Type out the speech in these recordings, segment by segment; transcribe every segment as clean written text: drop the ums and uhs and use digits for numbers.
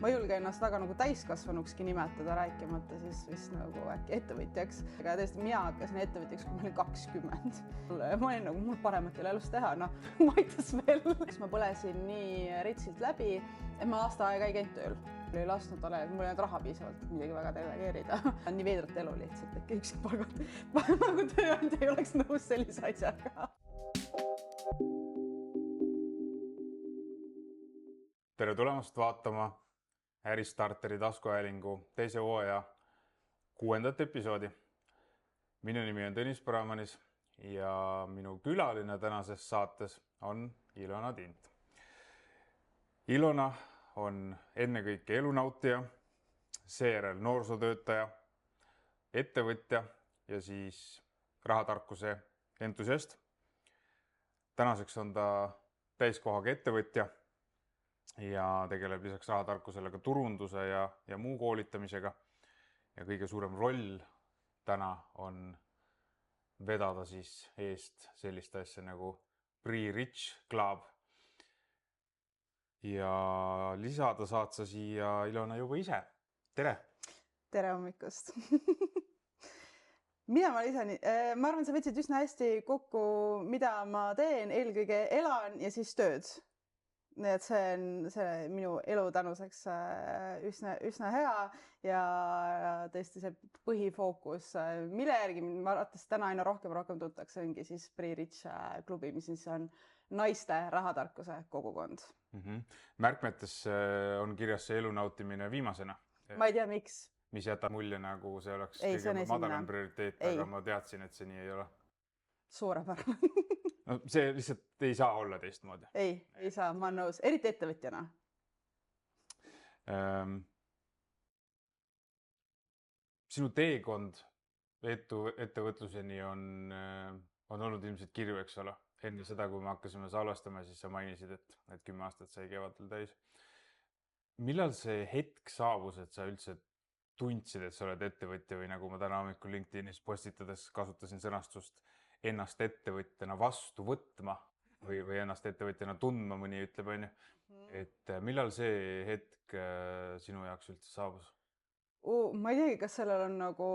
Ma ei julge ennast väga nagu täiskasvanukski nimetada, rääkimata siis vist nagu äkki ettevõtjaks. Aga tõesti, mina hakkasin ettevõtjaks, kui ma olin 20. Ma olin nagu, mul paremat ei ole elus teha, noh, ma aitas veel. Ma põlesin nii ritsilt läbi, et ma aasta aega ei käinud tööl. Ei lasknud talle, mul ei olnud raha piisavalt midagi väga delegeerida. Nii veidrat elu lihtsalt, et üksikult nagu tööandja ei oleks nõus sellise asjaga. Tere tulemast vaatama Äristarteri taskuhäälingu teise hooaja 6. episoodi. Minu nimi on Tõnis Paramanis ja minu külaline tänases saates on Ilona Tint. Ilona on ennekõike elunautija, seejärel noorsootöötaja, ettevõtja ja siis rahatarkuse entusiast. Tänaseks on ta täiskohaga ettevõtja ja tegeleb lisaks rahatarkusele ka turunduse ja muu koolitamisega. Ja kõige suurem roll täna on vedada siis eest sellist asja nagu Pre-Rich Club. Ja lisada saad sa siia Ilona juba ise. Tere! Tere hommikust! Mida ma lisan? Ma arvan, sa võtsid üsna hästi kokku, mida ma teen. Eelkõige elan ja siis tööd. Nii et see on minu elu tänuseks üsna hea ja tõesti see põhifookus, mille järgi ma arvates täna aina rohkem tuntakse, ongi siis Pre-Rich klubi, mis siis on naiste rahatarkuse kogukond. Märkmetes on kirjas see elu nautimine viimasena. Ma ei tea, miks. Mis jätab mulje, nagu see oleks kõige madalam prioriteet, aga ma teadsin, et see nii ei ole. Suurepärane. No, see lihtsalt ei saa olla teistmoodi. Ei saa, ma olen nõus. Eriti ettevõtjana. Sinu teekond ettevõtluseni on olnud ilmselt kirju, eks ole. Enne seda, kui me hakkasime salvestama, siis sa mainisid, et 10 aastat sai kevadel täis. Millal see hetk saabus, et sa üldse tundsid, et sa oled ettevõtja või nagu ma täna hommikul LinkedInis postitades kasutasin sõnastust ennast ettevõtjana vastu võtma või ennast ettevõtjana tundma, mõni ütleb, on ju. Et millal see hetk sinu jaoks üldse saabus? Ma ei teagi, kas sellel on nagu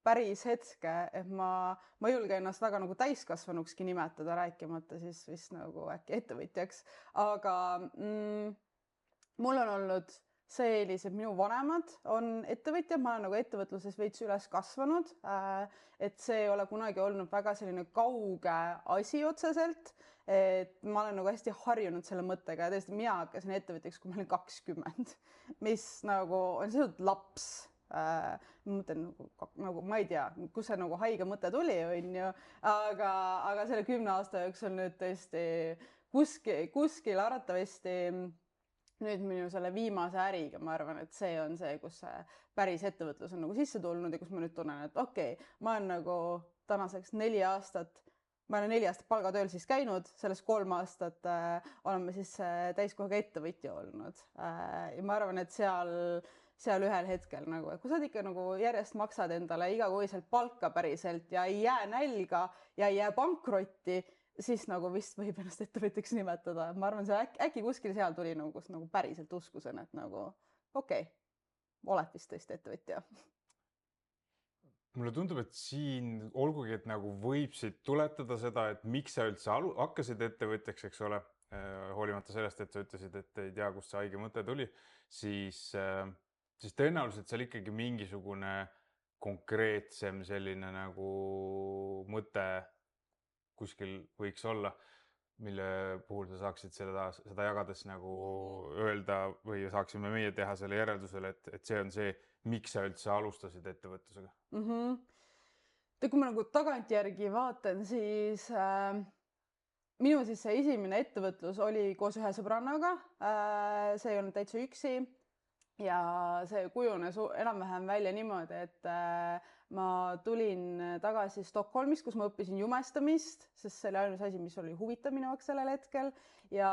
päris hetke, et ma ei julge ennast väga nagu täiskasvanukski nimetada, rääkimata siis vist nagu äkki ettevõtjaks. Aga mul on olnud see eelis, et minu vanemad on ettevõtjad, ma olen nagu ettevõtluses veits üles kasvanud, et see ei ole kunagi olnud väga selline kauge asi otseselt, et ma olen nagu hästi harjunud selle mõttega ja tõesti mina hakkasin ettevõtjaks, kui ma olin 20, mis nagu on seotud laps. Mõtlen nagu ma ei tea, kus see nagu haige mõte tuli, on ju, aga selle 10 aasta jooksul nüüd tõesti kuskil arvatavasti nüüd minu selle viimase äriga, ma arvan, et see on see, kus see päris ettevõtlus on nagu sisse tulnud ja kus ma nüüd tunnen, et okei, ma olen nagu tänaseks 4 aastat, ma olen 4 aastat palgatööl siis käinud, sellest 3 aastat oleme siis täiskohaga ettevõtja olnud. Ja ma arvan, et seal ühel hetkel nagu, et kui sa ikka nagu järjest maksad endale igakuiselt palka päriselt ja ei jää nälga ja ei jää pankrotti, siis nagu vist võib ennast ettevõtjaks nimetada. Ma arvan, see äkki kuskil seal tuli kus nagu päriselt uskusen, et nagu okei, oled vist tõesti ettevõtja. Mulle tundub, et siin olgugi, et nagu võib siit tuletada seda, et miks sa üldse hakkasid ettevõtjaks, eks ole, hoolimata sellest, et sa ütlesid, et ei tea, kust see haige mõte tuli, siis tõenäoliselt seal ikkagi mingisugune konkreetsem selline nagu mõte kuskil võiks olla, mille puhul sa saaksid seda jagades nagu öelda või saaksime meie teha selle järeldusele, et see on see, miks sa üldse alustasid ettevõtlusega? Kui ma nagu tagantjärgi vaatan, siis minu siis see esimene ettevõtlus oli koos ühe sõbrannaga, see ei olnud täitsa üksi. Ja see kujunes enam-vähem välja niimoodi, et ma tulin tagasi Stockholmist, kus ma õppisin jumestamist, sest see oli ainus asi, mis oli huvitav minu jaoks sellel hetkel ja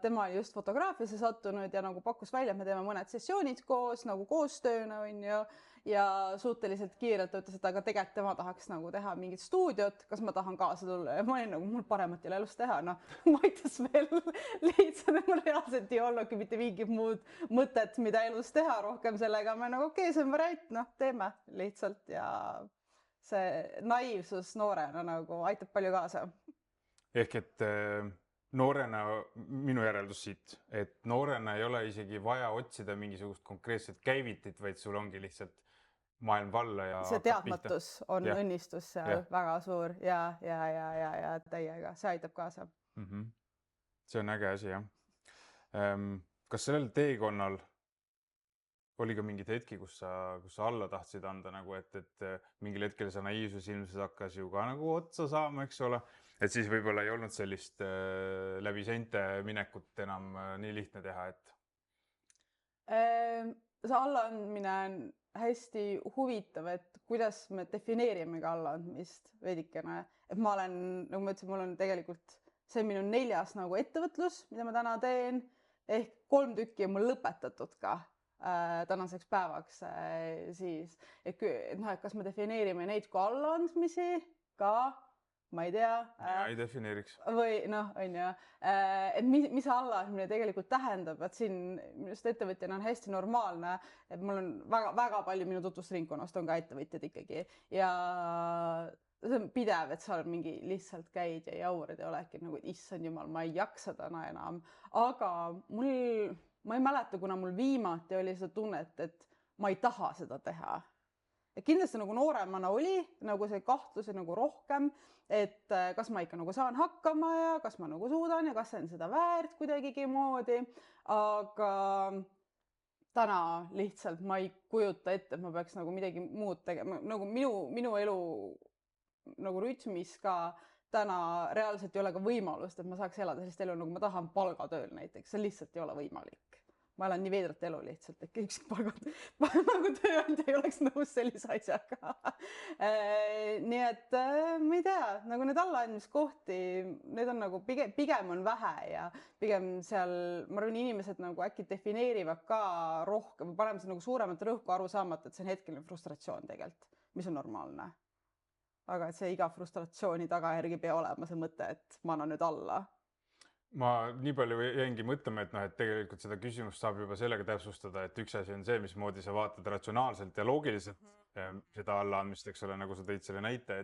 tema oli just fotograafiasse sattunud ja nagu pakkus välja, et me teeme mõned sessioonid koos nagu koostööna onju ja suhteliselt kiirelt ütles, et aga tegelikult tema tahaks nagu teha mingit stuudiot, kas ma tahan kaasa tulla ja ma olin nagu, mul paremat ei ole elus teha, noh, ma aitas veel lihtsalt, mul reaalselt ei olnudki mitte mingit muud mõtet, mida elus teha rohkem sellega, ma nagu okei, see on variant, noh, teeme lihtsalt ja see naiivsus noorena nagu aitab palju kaasa. Ehk et noorena, minu järeldus siit, et noorena ei ole isegi vaja otsida mingisugust konkreetset käivitit, vaid sul ongi lihtsalt maailm valla ja see teadmatus on ja. õnnistus seal väga suur ja täiega, see aitab kaasa. See on äge asi, jah. Kas sellel teekonnal oli ka mingid hetki, kus sa alla tahtsid anda, nagu et mingil hetkel sa naiivsus ilmselt hakkas ju ka nagu otsa saama, eks ole, et siis võib-olla ei olnud sellist läbi seinte minekut enam nii lihtne teha, et? See allaandmine on hästi huvitav, et kuidas me defineerimegi allaandmist veidikene, et ma olen, nagu ma ütlesin, mul on tegelikult see minu 4. nagu ettevõtlus, mida ma täna teen, ehk 3 tükki on mul lõpetatud ka tänaseks päevaks siis, et kas me defineerime neid kui allaandmisi ka, ma ei tea. Ei defineeriks. Või noh, on ju, et mis allaandmine tegelikult tähendab, et siin just ettevõtjana on hästi normaalne, et mul on väga palju minu tutvusringkonnast on ka ettevõtjad ikkagi ja see on pidev, et sa mingi lihtsalt käid ja jaurid ja oledki nagu, issand jumal, ma ei jaksa täna enam, aga ma ei mäleta, kuna mul viimati oli seda tunnet, et ma ei taha seda teha. Ja kindlasti nagu nooremana oli nagu see kahtlus nagu rohkem, et kas ma ikka nagu saan hakkama ja kas ma nagu suudan ja kas see on seda väärt kuidagigi moodi, aga täna lihtsalt ma ei kujuta ette, et ma peaks nagu midagi muud tegema, nagu minu elu nagu rütmis ka täna reaalselt ei ole ka võimalust, et ma saaks elada sellist elu, nagu ma tahan palgatööl näiteks, see lihtsalt ei ole võimalik. Ma elan nii veidrat elu lihtsalt, et ükski nagu tööandja ei oleks nõus sellise asjaga. Nii et ma ei tea, nagu need allaandmiskohti, need on nagu pigem on vähe ja pigem seal, ma arvan, inimesed nagu äkki defineerivad ka rohkem või paneme see nagu suuremat rõhku aru saamata, et see on hetkeline frustratsioon tegelikult, mis on normaalne. Aga et see iga frustratsiooni tagajärgi pea olema see mõte, et ma annan nüüd alla. Ma nii palju jäingi mõtlema, et tegelikult seda küsimust saab juba sellega täpsustada, et üks asi on see, mismoodi sa vaatad ratsionaalselt ja loogiliselt seda allaandmist, eks ole, nagu sa tõid selle näite,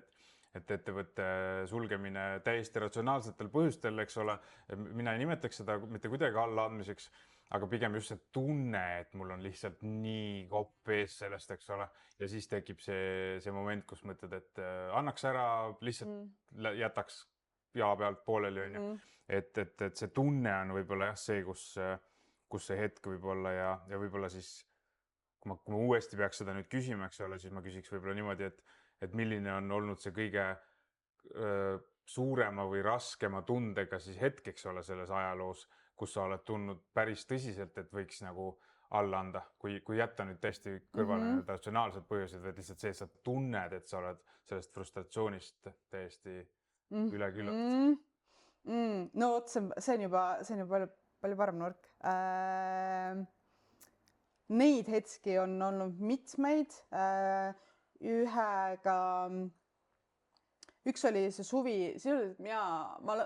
et ettevõtte sulgemine täiesti ratsionaalsetel põhjustel, eks ole, mina ei nimetaks seda mitte kuidagi allaandmiseks, aga pigem just see tunne, et mul on lihtsalt nii kopp ees sellest, eks ole, ja siis tekib see moment, kus mõtled, et annaks ära, lihtsalt jätaks jaa pealt pooleli, on ju. Et see tunne on võib-olla jah see, kus see hetk võib olla ja võib-olla siis, kui ma uuesti peaks seda nüüd küsima, eks ole, siis ma küsiks võib-olla niimoodi, et milline on olnud see kõige suurema või raskema tundega siis hetk, eks ole, selles ajaloos, kus sa oled tundnud päris tõsiselt, et võiks nagu alla anda, kui jätta nüüd täiesti kõrvale need ratsionaalsed põhjused, või lihtsalt see, et sa tunned, et sa oled sellest frustratsioonist täiesti üle küllatud. No see on juba palju parem nurk. Neid hetki on olnud mitmeid. Üks oli see suvi, ma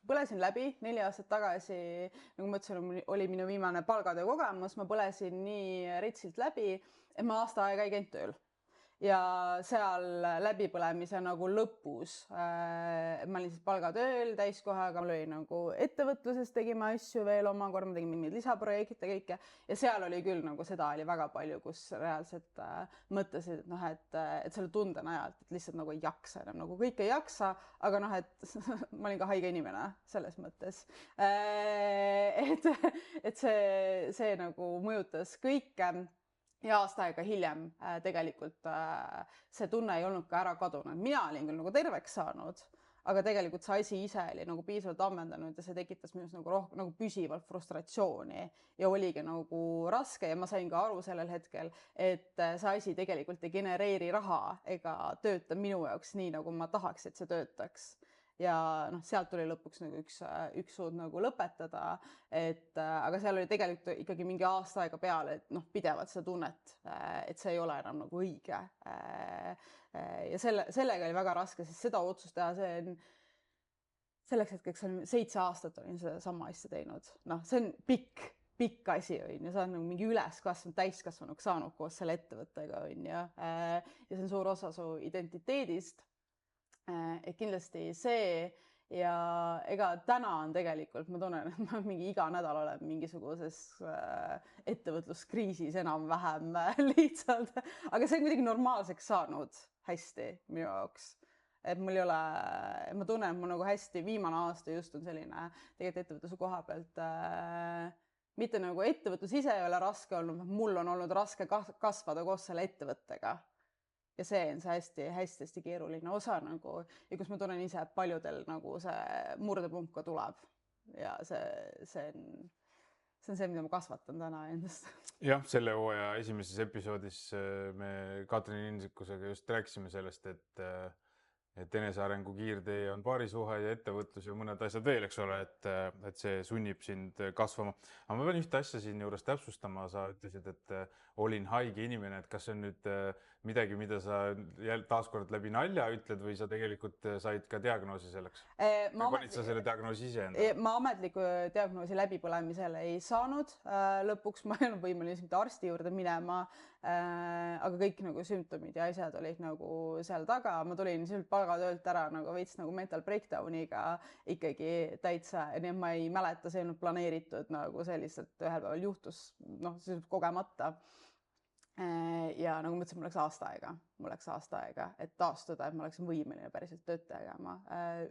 põlesin läbi 4 aastat tagasi, nagu ma ütlesin, oli minu viimane palgatöö kogemus, ma põlesin nii retsilt läbi, et ma aasta aega ei käinud tööl. Ja seal läbipõlemise nagu lõpus ma olin siis palgatööl täiskohaga, mul oli nagu ettevõtluses tegime asju veel omakorda, ma tegin mingeid lisaprojekte kõike ja seal oli küll nagu seda oli väga palju, kus reaalselt mõtlesid, et selle tunde najalt, et lihtsalt nagu ei jaksa enam, nagu kõik ei jaksa, aga et ma olin ka haige inimene selles mõttes, et see nagu mõjutas kõike. Ja aasta aega hiljem tegelikult see tunne ei olnud ka ära kadunud. Mina olin küll nagu terveks saanud, aga tegelikult see asi ise oli nagu piisavalt ammendanud ja see tekitas minus nagu rohkem nagu püsivalt frustratsiooni ja oligi nagu raske ja ma sain ka aru sellel hetkel, et see asi tegelikult ei genereeri raha ega tööta minu jaoks nii, nagu ma tahaks, et see töötaks. Ja noh, sealt tuli lõpuks nagu üks suund nagu lõpetada, aga seal oli tegelikult ikkagi mingi aasta aega peale, et noh, pidevalt seda tunnet, et see ei ole enam nagu õige. Ja sellega oli väga raske, sest seda otsust teha, see on selleks hetkeks 7 aastat olin seda sama asja teinud. Noh, see on pikk asi on ja sa on nagu mingi üleskasvanud, täiskasvanuks saanud koos selle ettevõttega on ja see on suur osa su identiteedist. Et kindlasti see ja ega täna on tegelikult, ma tunnen, et ma mingi iga nädal olen mingisuguses ettevõtluskriisis enam-vähem lihtsalt, aga see on kuidagi normaalseks saanud hästi minu jaoks. Et mul ei ole, ma tunnen, et mul nagu hästi viimane aasta just on selline tegelikult ettevõtluse koha pealt mitte nagu ettevõtlus ise ei ole raske olnud, mul on olnud raske kasvada koos selle ettevõttega. Ja see on see hästi keeruline osa nagu ja kus ma tunnen ise, et paljudel nagu see murdepunkt ka tuleb ja see on see, mida ma kasvatan täna endast. Jah, selle hooaja esimeses episoodis me Katrin Insikusega just rääkisime sellest, et enesearengu kiirtee on paarisuhe ja ettevõtlus ja mõned asjad veel, eks ole, et see sunnib sind kasvama. Aga ma pean ühte asja siin juures täpsustama, sa ütlesid, et olin haige inimene, et kas see on nüüd midagi, mida sa taaskord läbi nalja ütled või sa tegelikult said ka diagnoosi selleks? Panid sa selle diagnoosi ise enda? Ma ametliku diagnoosi läbipõlemisele ei saanud. Lõpuks ma ei olnud võimeline arsti juurde minema, aga kõik nagu sümptomid ja asjad olid nagu seal taga. Ma tulin palgatöölt ära nagu veits nagu mental breakdowniga ikkagi täitsa, nii et ma ei mäleta, see ei olnud planeeritud nagu selliselt ühel päeval juhtus, noh, kogemata. Ja nagu ma ütlesin, mul läks aasta aega, et taastuda, et ma oleksin võimeline päriselt tööd tegema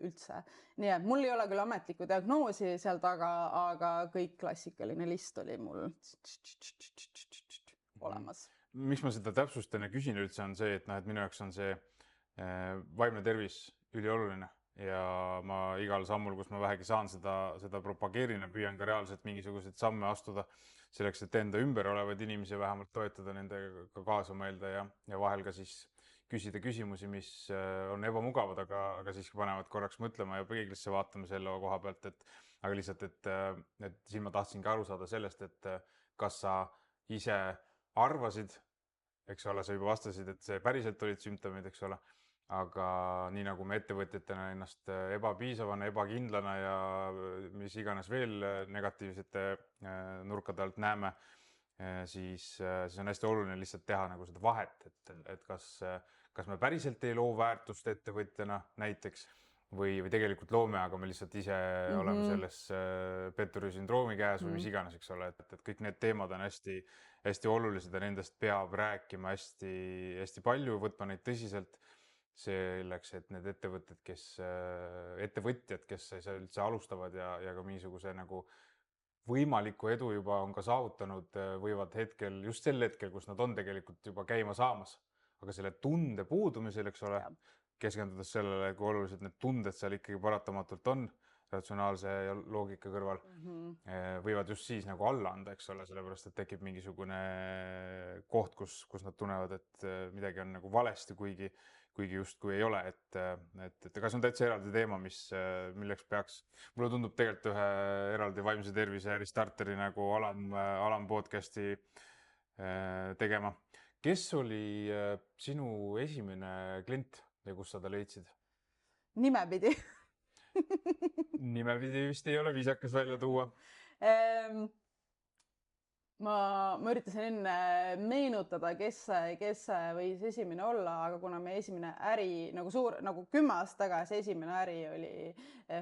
üldse. Nii et mul ei ole küll ametlikku diagnoosi seal taga, aga kõik klassikaline list oli mul olemas. Miks ma seda täpsustan ja küsin üldse on see, et minu jaoks on see vaimne tervis ülioluline ja ma igal sammul, kus ma vähegi saan seda propageerin ja püüan ka reaalselt mingisuguseid samme astuda selleks, et enda ümber olevaid inimesi vähemalt toetada, nendega kaasa mõelda ja vahel ka siis küsida küsimusi, mis on ebamugavad, aga siiski panevad korraks mõtlema ja peeglisse vaatame selle koha pealt, aga lihtsalt, et siin ma tahtsingi aru saada sellest, et kas sa ise arvasid, eks ole, sa juba vastasid, et see päriselt olid sümptomid, eks ole, aga nii nagu me ettevõtjatena ennast ebapiisavana, ebakindlana ja mis iganes veel negatiivsete nurkade alt näeme, siis on hästi oluline lihtsalt teha nagu seda vahet, et kas me päriselt ei loo väärtust ettevõtjana näiteks või tegelikult loome, aga me lihtsalt ise oleme selles petturisündroomi käes või mis iganes, eks ole, et kõik need teemad on hästi olulised ja nendest peab rääkima hästi palju, võtma neid tõsiselt selleks, et need ettevõtjad, kes üldse alustavad ja ka mingisuguse nagu võimaliku edu juba on ka saavutanud, võivad just sel hetkel, kus nad on tegelikult juba käima saamas, aga selle tunde puudumisel, eks ole, keskendudes sellele, kui olulised need tunded seal ikkagi paratamatult on ratsionaalse ja loogika kõrval, võivad just siis nagu alla anda, eks ole, sellepärast, et tekib mingisugune koht, kus nad tunnevad, et midagi on nagu valesti, kuigi justkui ei ole, et kas on täitsa eraldi teema, milleks peaks, mulle tundub tegelikult ühe eraldi vaimse tervise restarteri nagu alam podcasti tegema. Kes oli sinu esimene klient ja kus sa ta leidsid? Nimepidi. Nimepidi vist ei ole viisakas välja tuua. Ma üritasin enne meenutada, kes võis esimene olla, aga kuna me esimene äri nagu 10 aastat tagasi esimene äri oli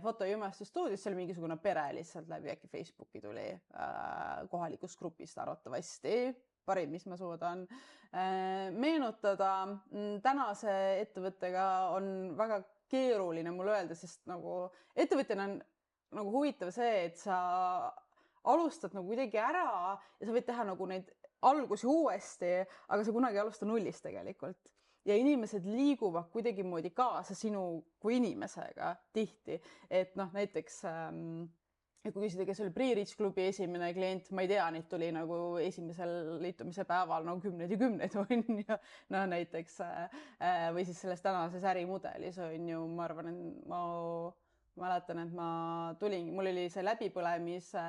foto- ja imestusstuudios, see oli mingisugune pere lihtsalt läbi äkki Facebooki tuli kohalikust grupist arvatavasti. Parim, mis ma suudan meenutada. Tänase ettevõttega on väga keeruline mul öelda, sest nagu ettevõtjana on nagu huvitav see, et sa alustad nagu kuidagi ära ja sa võid teha nagu neid algusi uuesti, aga sa kunagi ei alusta nullist tegelikult. ja inimesed liiguvad kuidagi moodi kaasa sinu kui inimesega tihti, et noh, näiteks ja kui küsida, kes oli Pre-Rich klubi esimene klient, ma ei tea, neid tuli nagu esimesel liitumise päeval no kümneid ja kümneid on ju, no näiteks või siis selles tänases ärimudelis on ju, ma arvan, et ma mäletan, et ma tulin, mul oli see läbipõlemise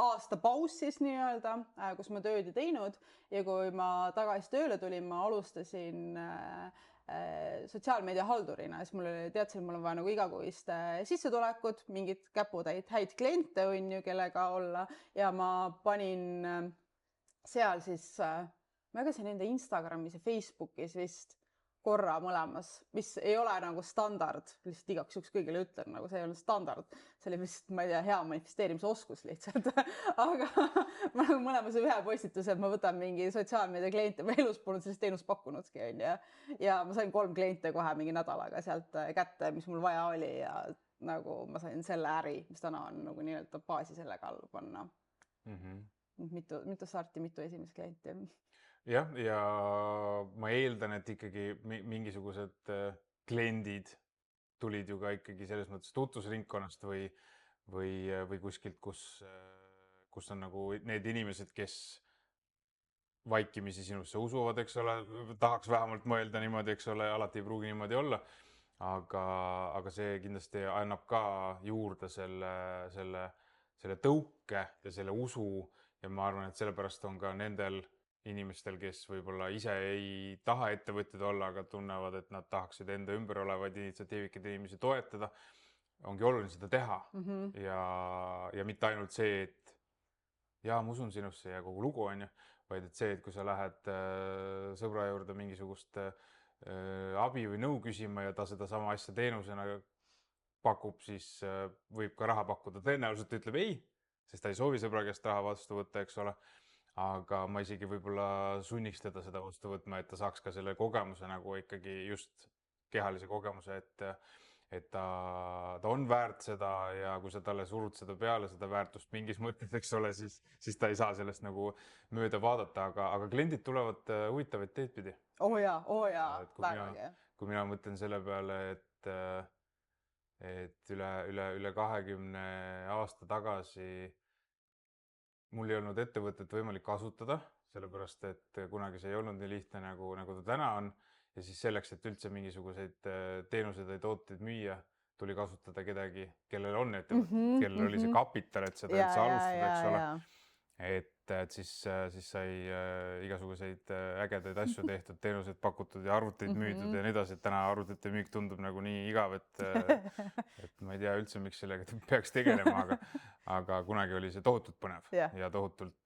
aasta paus siis nii-öelda, kus ma tööd ei teinud ja kui ma tagasi tööle tulin, ma alustasin sotsiaalmeedia haldurina, siis mul oli, teadsin, mul on vaja nagu igakuist sissetulekut, mingid käputäit häid kliente on ju, kellega olla ja ma panin seal siis, ma jagasin enda Instagramis ja Facebookis vist korra mõlemas, mis ei ole nagu standard, lihtsalt igaks juhuks kõigile ütlen, nagu see ei olnud standard, see oli vist, ma ei tea, hea manifesteerimise oskus lihtsalt, aga ma nagu mõlemas ühe postituse, et ma võtan mingi sotsiaalmeedia kliente, ma elus polnud sellist teenust pakkunudki, on ju, ja ma sain 3 kliente kohe mingi nädalaga sealt kätte, mis mul vaja oli ja nagu ma sain selle äri, mis täna on nagu nii-öelda baasi sellega all panna. Mitu starti, mitu esimest klienti. Jah, ja ma eeldan, et ikkagi mingisugused kliendid tulid ju ka ikkagi selles mõttes tutvusringkonnast või kuskilt, kus on nagu need inimesed, kes vaikimisi sinusse usuvad, eks ole, tahaks vähemalt mõelda niimoodi, eks ole, alati ei pruugi niimoodi olla, aga see kindlasti annab ka juurde selle tõuke ja selle usu ja ma arvan, et sellepärast on ka nendel inimestel, kes võib-olla ise ei taha ettevõtjad olla, aga tunnevad, et nad tahaksid enda ümber olevaid initsiatiivikaid inimesi toetada, ongi oluline seda teha ja mitte ainult see, et jaa, ma usun sinusse ja kogu lugu on ju, vaid et see, et kui sa lähed sõbra juurde mingisugust abi või nõu küsima ja ta seda sama asja teenusena pakub, siis võib ka raha pakkuda. Tõenäoliselt ütleb ei, sest ta ei soovi sõbra käest raha vastu võtta, eks ole. Aga ma isegi võib-olla sunniks teda seda vastu võtma, et ta saaks ka selle kogemuse nagu ikkagi just kehalise kogemuse, et ta on väärt seda ja kui sa talle surud seda peale, seda väärtust mingis mõttes, eks ole, siis ta ei saa sellest nagu mööda vaadata, aga kliendid tulevad huvitavaid teed pidi. Oh jaa, vägagi. Kui mina mõtlen selle peale, et üle 20 aasta tagasi mul ei olnud ettevõtet võimalik kasutada, sellepärast et kunagi see ei olnud nii lihtne, nagu ta täna on. Ja siis selleks, et üldse mingisuguseid teenuseid või tooteid müüa, tuli kasutada kedagi, kellel on ettevõtet, kellel oli see kapital, et seda üldse alustada, eks ole. Et siis sai igasuguseid ägedaid asju tehtud, teenuseid pakutud ja arvuteid müüdud ja nii edasi, et täna arvutite müük tundub nagu nii igav, et ma ei tea üldse, miks sellega peaks tegelema, aga kunagi oli see tohutult põnev ja tohutult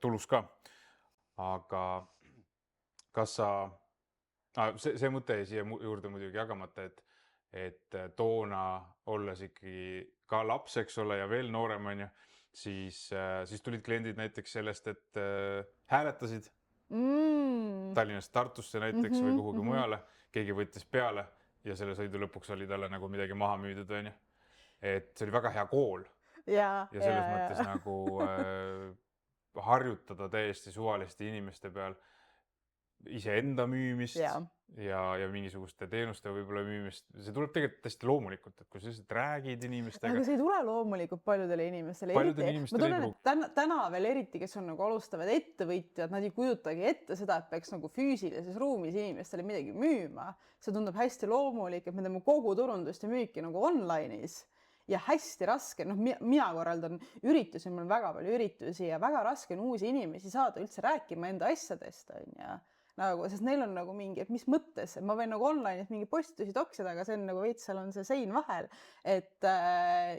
tulus ka. Aga kas see mõte jäi siia juurde muidugi jagamata, et toona olles ikkagi ka laps, eks ole, ja veel noorem on ju, siis tulid kliendid näiteks sellest, et hääletasid Tallinnast Tartusse näiteks või kuhugi mujale, keegi võttis peale ja selle sõidu lõpuks oli talle nagu midagi maha müüdud, on ju. Et see oli väga hea kool ja selles mõttes nagu harjutada täiesti suvaliste inimeste peal iseenda müümist ja mingisuguste teenuste võib-olla müümist. See tuleb tegelikult hästi loomulikult, et kui sa lihtsalt räägid inimestega. Aga see ei tule loomulikult paljudele inimestele. Ma tunnen, et täna veel eriti, kes on nagu alustavad ettevõtjad, nad ei kujutagi ette seda, et peaks nagu füüsilises ruumis inimestele midagi müüma. See tundub hästi loomulik, et me teeme kogu turundust ja müüki nagu online'is. Ja hästi raske, mina korraldan üritusi, mul on väga palju üritusi ja väga raske on uusi inimesi saada üldse rääkima enda asjadest, on ja nagu, sest neil on nagu mingi, et mis mõttes, ma võin nagu online'is mingi postitusi toksida, aga see on nagu veits, seal on see sein vahel, et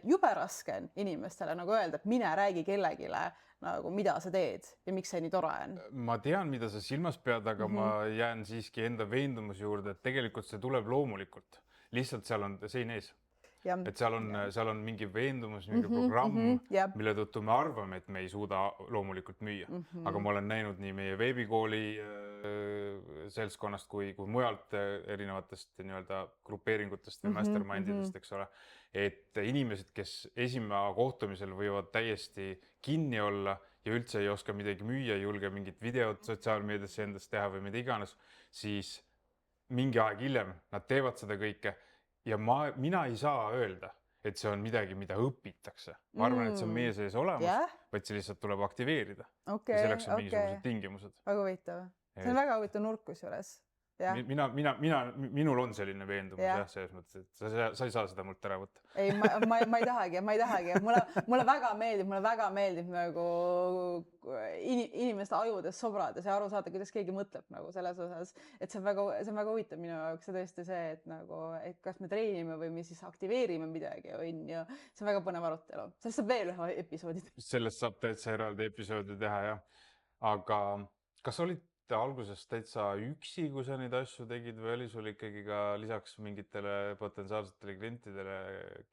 jube raske on inimestele nagu öelda, et mine räägi kellegile nagu, mida sa teed ja miks see nii tore on. Ma tean, mida sa silmas pead, aga ma jään siiski enda veendumuse juurde, et tegelikult see tuleb loomulikult. Lihtsalt seal on sein ees. Et seal on mingi veendumus, mingi programm, mille tõttu me arvame, et me ei suuda loomulikult müüa. Aga ma olen näinud nii meie veebikooli seltskonnast kui mujalt erinevatest nii-öelda grupeeringutest või mastermindidest, eks ole. Et inimesed, kes esimene kohtumisel võivad täiesti kinni olla ja üldse ei oska midagi müüa, ei julge mingit videot sotsiaalmeediasse endast teha või mida iganes, siis mingi aeg hiljem nad teevad seda kõike ja mina ei saa öelda, et see on midagi, mida õpitakse. Ma arvan, et see on meie sees olemas, vaid see lihtsalt tuleb aktiveerida. Ja selleks on mingisugused tingimused. Väga huvitav. See on väga huvitav nurkus juures. Minul on selline veendumus jah, selles mõttes, et sa ei saa seda mult ära võtta. Ei, ma ei tahagi. Mulle väga meeldib nagu inimeste ajudes sobrades ja aru saada, kuidas keegi mõtleb nagu selles osas, et see on väga huvitav minu jaoks ja tõesti see, et nagu, et kas me treenime või me siis aktiveerime midagi, on ju. See on väga põnev arutelu. Sellest saab veel ühe episoodi. Sellest saab täitsa eraldi episoodi teha, jah. Aga kas olid alguses täitsa üksi, kui sa neid asju tegid või oli sul ikkagi ka lisaks mingitele potentsiaalsetele klientidele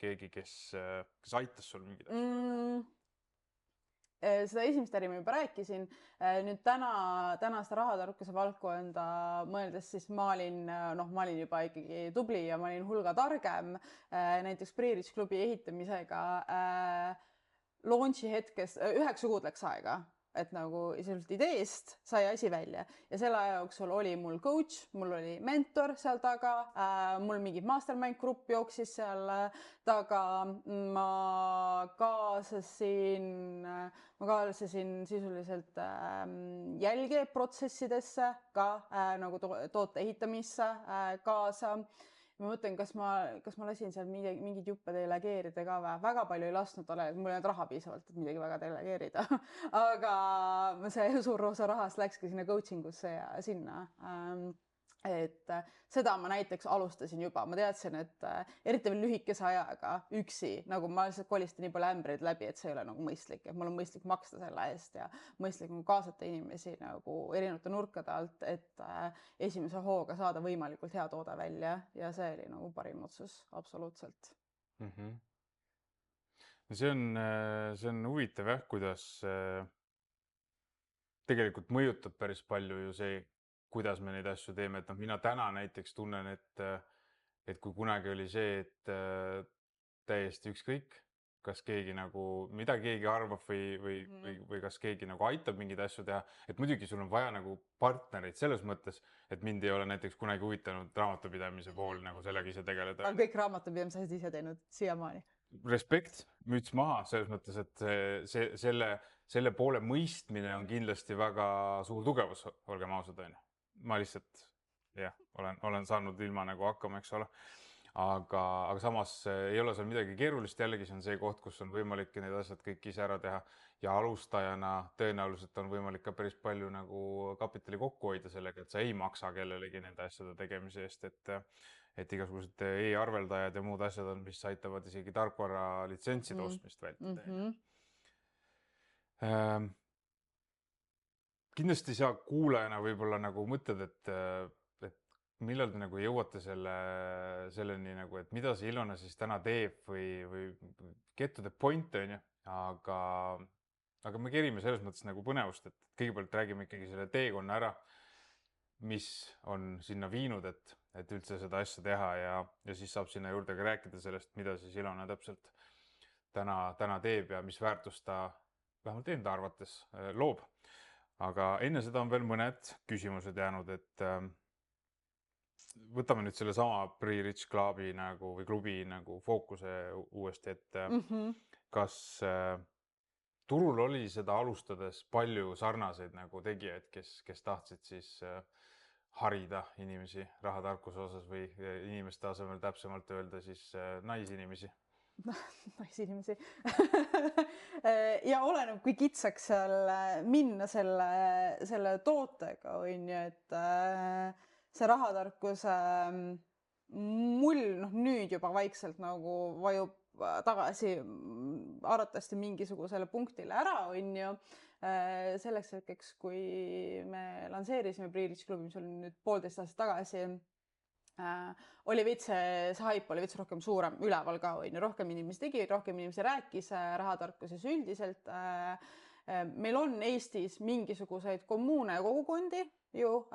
keegi, kes aitas sul mingid asju? Seda esimest äri ma juba rääkisin. Nüüd täna seda rahatarkuse valdkonda mõeldes, siis ma olin juba ikkagi tubli ja ma olin hulga targem. Näiteks Pre-Rich klubi ehitamisega launchi hetkest 9 kuud läks aega. Et nagu iselt ideest sai asi välja ja selle aja jooksul oli mul coach, mul oli mentor seal taga, mul mingi mastermind grupp jooksis seal taga, ma kaasasin sisuliselt jälgiprotsessidesse ka nagu toote ehitamisse kaasa. Ma mõtlen, kas ma lasin seal mingid juppe delegeerida ka või? Väga palju ei lasknud ole, mul ei olnud raha piisavalt, et midagi väga delegeerida. Aga see suur osa rahast läkski sinna coaching usse ja sinna. Et seda ma näiteks alustasin juba. Ma teadsin, et eriti veel lühikese ajaga üksi, nagu ma lihtsalt kolistan nii palju ämbreid läbi, et see ei ole nagu mõistlik. Et mul on mõistlik maksta selle eest ja mõistlik kaasata inimesi nagu erinevate nurkade alt, et esimese hooga saada võimalikult hea toode välja ja see oli nagu parim otsus, absoluutselt. See on huvitav jah, kuidas tegelikult mõjutab päris palju ju see, kuidas me neid asju teeme, et mina täna näiteks tunnen, et kui kunagi oli see, et täiesti ükskõik, kas keegi nagu, mida keegi arvab või kas keegi nagu aitab mingeid asju teha, et muidugi sul on vaja nagu partnereid selles mõttes, et mind ei ole näiteks kunagi huvitanud raamatupidamise pool nagu sellega ise tegeleda. Olen kõik raamatupidamise asjad ise teinud siiamaani. Respekt, müts maha selles mõttes, et selle poole mõistmine on kindlasti väga suur tugevus, olgem ausad, on ju. Ma lihtsalt olen saanud ilma nagu hakkama, eks ole. Aga samas ei ole seal midagi keerulist, jällegi see on see koht, kus on võimalik need asjad kõik ise ära teha ja alustajana tõenäoliselt on võimalik ka päris palju nagu kapitali kokku hoida sellega, et sa ei maksa kellelegi nende asjade tegemise eest, et igasugused e-arveldajad ja muud asjad on, mis aitavad isegi tarkvara litsentside ostmist vältida. Kindlasti sa kuulajana võib-olla nagu mõtled, et millal te nagu jõuate selleni nagu, et mida see Ilona siis täna teeb või get to the point on ju, aga me kerime selles mõttes nagu põnevust, et kõigepealt räägime ikkagi selle teekonna ära, mis on sinna viinud, et üldse seda asja teha ja siis saab sinna juurde ka rääkida sellest, mida siis Ilona täpselt täna teeb ja mis väärtust ta vähemalt enda arvates loob. Aga enne seda on veel mõned küsimused jäänud, et võtame nüüd selle sama Pre-Rich klubi või klubi nagu fookuse uuesti, et kas turul oli seda alustades palju sarnaseid nagu tegijaid, kes tahtsid siis harida inimesi rahatarkuse osas või inimeste asemel täpsemalt öelda siis naisinimesi? Naisinimesi. Ja oleneb, kui kitsaks seal minna selle tootega, on ju, et see rahatarkuse mull nüüd juba vaikselt nagu vajub tagasi arvatavasti mingisugusele punktile ära, on ju. Selleks hetkeks, kui me lanseerisime Pre-Rich klubi, mis oli nüüd 1,5 aastat tagasi, oli veits see hype oli veits rohkem suurem üleval ka, rohkem inimesi tegi, rohkem inimesi rääkis rahatarkuses üldiselt. Meil on Eestis mingisuguseid kommuune ja kogukondi ju.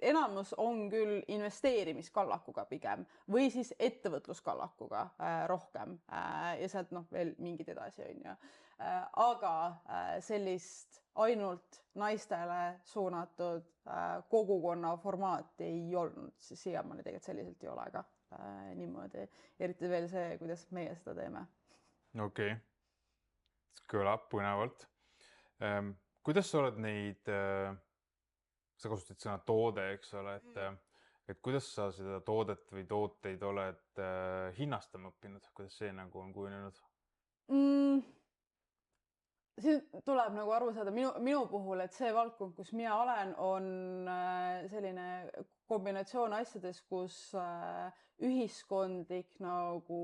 Enamus on küll investeerimiskallakuga pigem või siis ettevõtluskallakuga rohkem ja sealt veel mingid edasi on ju. aga sellist ainult naistele suunatud kogukonna formaati ei olnud, siis siiamaani tegelikult selliselt ei ole ka niimoodi. Eriti veel see, kuidas meie seda teeme. Okei. Kõlab põnevalt. Kuidas sa oled neid, sa kasutad sõna toode, eks ole, et kuidas sa seda toodet või tooteid oled hinnastama õppinud, kuidas see nagu on kujunenud? Siin tuleb nagu aru saada minu puhul, et see valdkond, kus mina olen, on selline kombinatsioon asjades, kus ühiskondlik nagu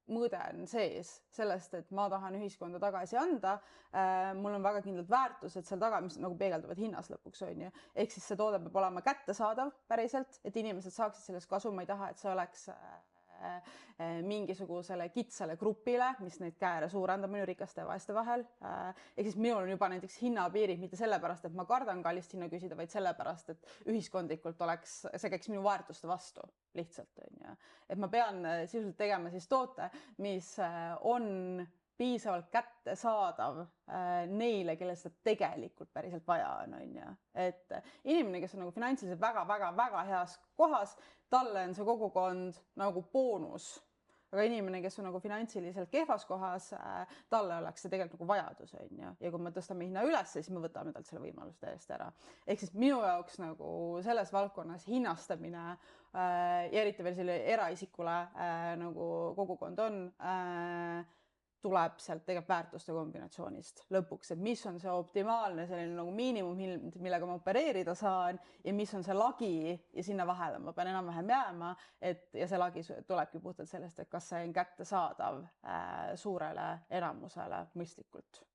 mõõde on sees sellest, et ma tahan ühiskonda tagasi anda. Mul on väga kindlad väärtused seal taga, mis nagu peegelduvad hinnas lõpuks on ju. Ehk siis see toode peab olema kättesaadav päriselt, et inimesed saaksid sellest kasu. Ma ei taha, et see oleks mingisugusele kitsale grupile, mis neid kääre suurendab minu rikaste ja vaeste vahel. Ehk siis minul on juba näiteks hinnapiirid, mitte sellepärast, et ma kardan kallist hinna küsida, vaid sellepärast, et ühiskondlikult see käiks minu väärtuste vastu lihtsalt. Et ma pean sisuliselt tegema siis toote, mis on piisavalt kättesaadav neile, kellel seda tegelikult päriselt vaja on. Et inimene, kes on nagu finantsiliselt väga heas kohas, talle on see kogukond nagu boonus. Aga inimene, kes on nagu finantsiliselt kehvas kohas, talle oleks see tegelikult nagu vajadus. Ja kui me tõstame hinna üles, siis me võtame talt selle võimaluse täiesti ära. Ehk siis minu jaoks nagu selles valdkonnas hinnastamine ja eriti veel selle eraisikule nagu kogukond on, tuleb sealt tegelikult väärtuste kombinatsioonist lõpuks, et mis on see optimaalne selline nagu miinimum, millega ma opereerida saan ja mis on see lagi ja sinna vahele ma pean enam-vähem jääma, ja see lagi tulebki puhtalt sellest, et kas see on kättesaadav suurele enamusele mõistlikult.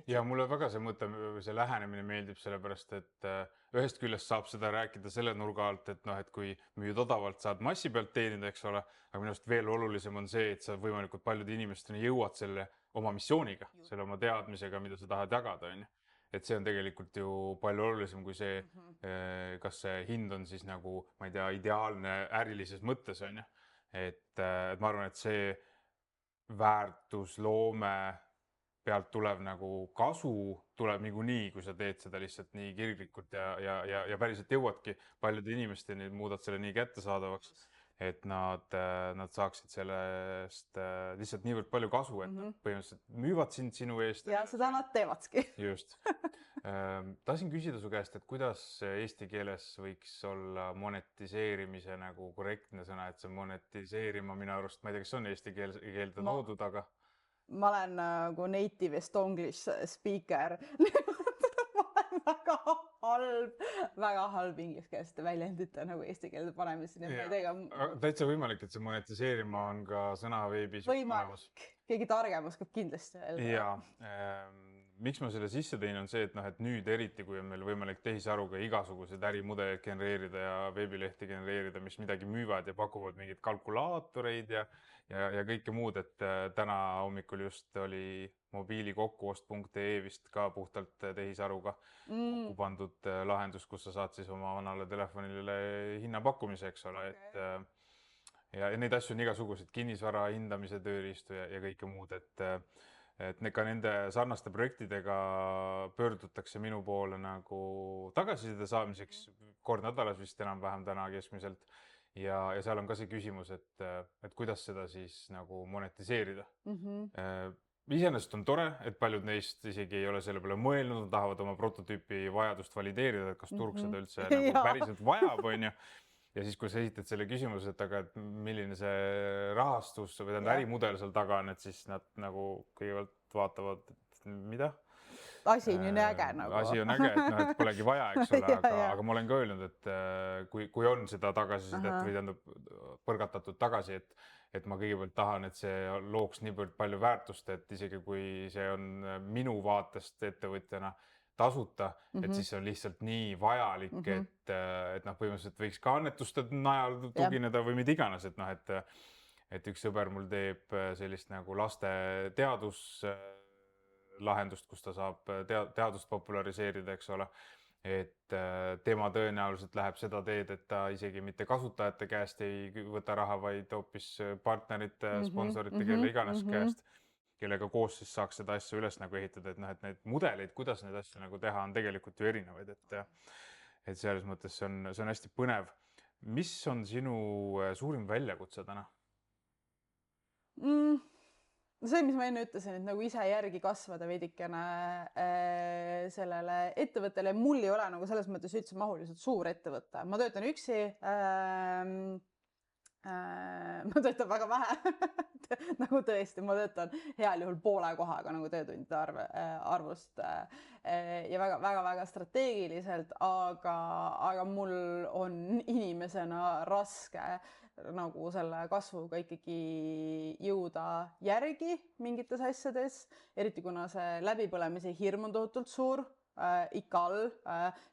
Ja mulle väga see mõte, see lähenemine meeldib sellepärast, et ühest küljest saab seda rääkida selle nurga alt, et kui müüd odavalt, saad massi pealt teenida, eks ole, aga minu arust veel olulisem on see, et sa võimalikult paljude inimesteni jõuad selle oma missiooniga, selle oma teadmisega, mida sa tahad jagada. Et see on tegelikult ju palju olulisem kui see, kas see hind on siis nagu, ma ei tea, ideaalne ärilises mõttes. Et ma arvan, et see väärtusloome pealt tulev nagu kasu tuleb niikuinii, kui sa teed seda lihtsalt nii kirglikult ja päriselt jõuadki paljude inimesteni, muudad selle nii kättesaadavaks, et nad saaksid sellest lihtsalt niivõrd palju kasu, et põhimõtteliselt müüvad sinu eest. Ja seda nad teevadki. Just. Tahtsin küsida su käest, et kuidas eesti keeles võiks olla monetiseerimise nagu korrektne sõna, et see monetiseerima minu arust, ma ei tea, kas on eesti keelde toodud, aga ma olen nagu native estonglish speaker. Ma olen väga halb ingliskeelsete väljendite nagu eesti keelde panemiseni. Täitsa võimalik, et see monetiseerima on ka sõna veebis. Võimalik. Keegi targem oskab kindlasti öelda. Ja miks ma selle sisse tein on see, et nüüd eriti, kui on meil võimalik tehisaruga igasugused ärimudeleid genereerida ja veebilehti genereerida, mis midagi müüvad ja pakuvad mingeid kalkulaatoreid ja kõike muud, et täna hommikul just oli mobiilikokkuost.ee vist ka puhtalt tehisaruga kokku pandud lahendus, kus sa saad siis oma vanale telefonile hinnapakkumise, eks ole, ja neid asju on igasugused kinnisvara hindamise tööriistu ja kõike muud, et ka nende sarnaste projektidega pöördutakse minu poole nagu tagasiside saamiseks kord nädalas vist enam-vähem täna keskmiselt. Ja seal on ka see küsimus, et kuidas seda siis nagu monetiseerida. Iseenesest on tore, et paljud neist isegi ei ole selle peale mõelnud, tahavad oma prototüüpi vajadust valideerida, et kas turg seda üldse nagu päriselt vajab, on ju. Ja siis, kui sa esitad selle küsimuse, et milline see rahastus või ärimudel seal taga on, et siis nad nagu kõigepealt vaatavad, et mida? Asi on ju äge nagu. Asi on äge, et polegi vaja, eks ole, aga ma olen ka öelnud, et kui on seda tagasisidet või põrgatatud tagasi, et ma kõigepealt tahan, et see looks niivõrd palju väärtust, et isegi kui see on minu vaatest ettevõtjana tasuta, et siis see on lihtsalt nii vajalik, et põhimõtteliselt võiks ka annetuste najal tugineda või mida iganes, et üks sõber mul teeb sellist nagu laste teaduslahendust, kus ta saab teadust populariseerida, eks ole, et tema tõenäoliselt läheb seda teed, et ta isegi mitte kasutajate käest ei võta raha, vaid hoopis partnerite, sponsorite, kelle iganes käest. kellega koos siis saaks seda asja üles nagu ehitada, et noh, et need mudeleid, kuidas neid asju nagu teha, on tegelikult ju erinevaid, et selles mõttes see on hästi põnev. Mis on sinu suurim väljakutse täna? See, mis ma enne ütlesin, et nagu ise järgi kasvada veidikene sellele ettevõttele, mul ei ole nagu selles mõttes üldse mahuliselt suur ettevõte. Ma töötan üksi, ma töötan väga vähe, nagu tõesti, ma töötan heal juhul poole kohaga nagu töötundide arvust ja väga strateegiliselt, aga mul on inimesena raske nagu selle kasvuga ikkagi jõuda järgi mingites asjades, eriti kuna see läbipõlemise hirm on tohutult suur, ikka all.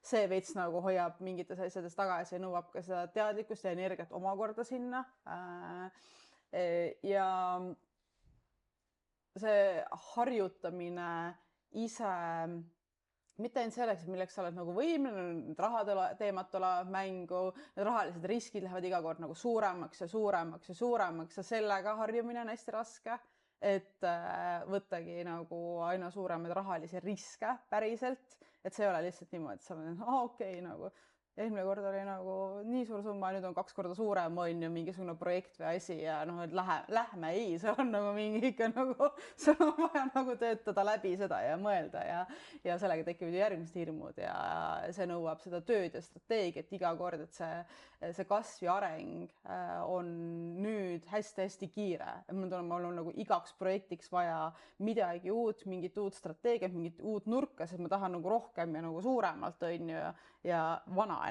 See veits nagu hoiab mingites asjades tagasi ja nõuab ka seda teadlikkust ja energiat omakorda sinna. Ja see harjutamine ise mitte ainult selleks, et milleks sa oled nagu võimeline, rahade teemat tuleb mängu, need rahalised riskid lähevad iga kord nagu suuremaks ja sellega harjumine on hästi raske, et võttagi nagu aina suuremaid rahalisi riske päriselt, et see ei ole lihtsalt niimoodi, et sa oled, okei, nagu eelmine kord oli nagu nii suur summa, nüüd on 2 korda suurem, on ju mingisugune projekt või asi ja noh, et lähme ei, see on nagu mingi ikka nagu, see on vaja nagu töötada läbi seda ja mõelda ja sellega tekivad järgmised hirmud ja see nõuab seda tööd ja strateegiat iga kord, et see kasv ja areng on nüüd hästi kiire. Mul on nagu igaks projektiks vaja midagi uut, mingit uut strateegiat, mingit uut nurka, sest ma tahan nagu rohkem ja nagu suuremalt, on ju, ja vana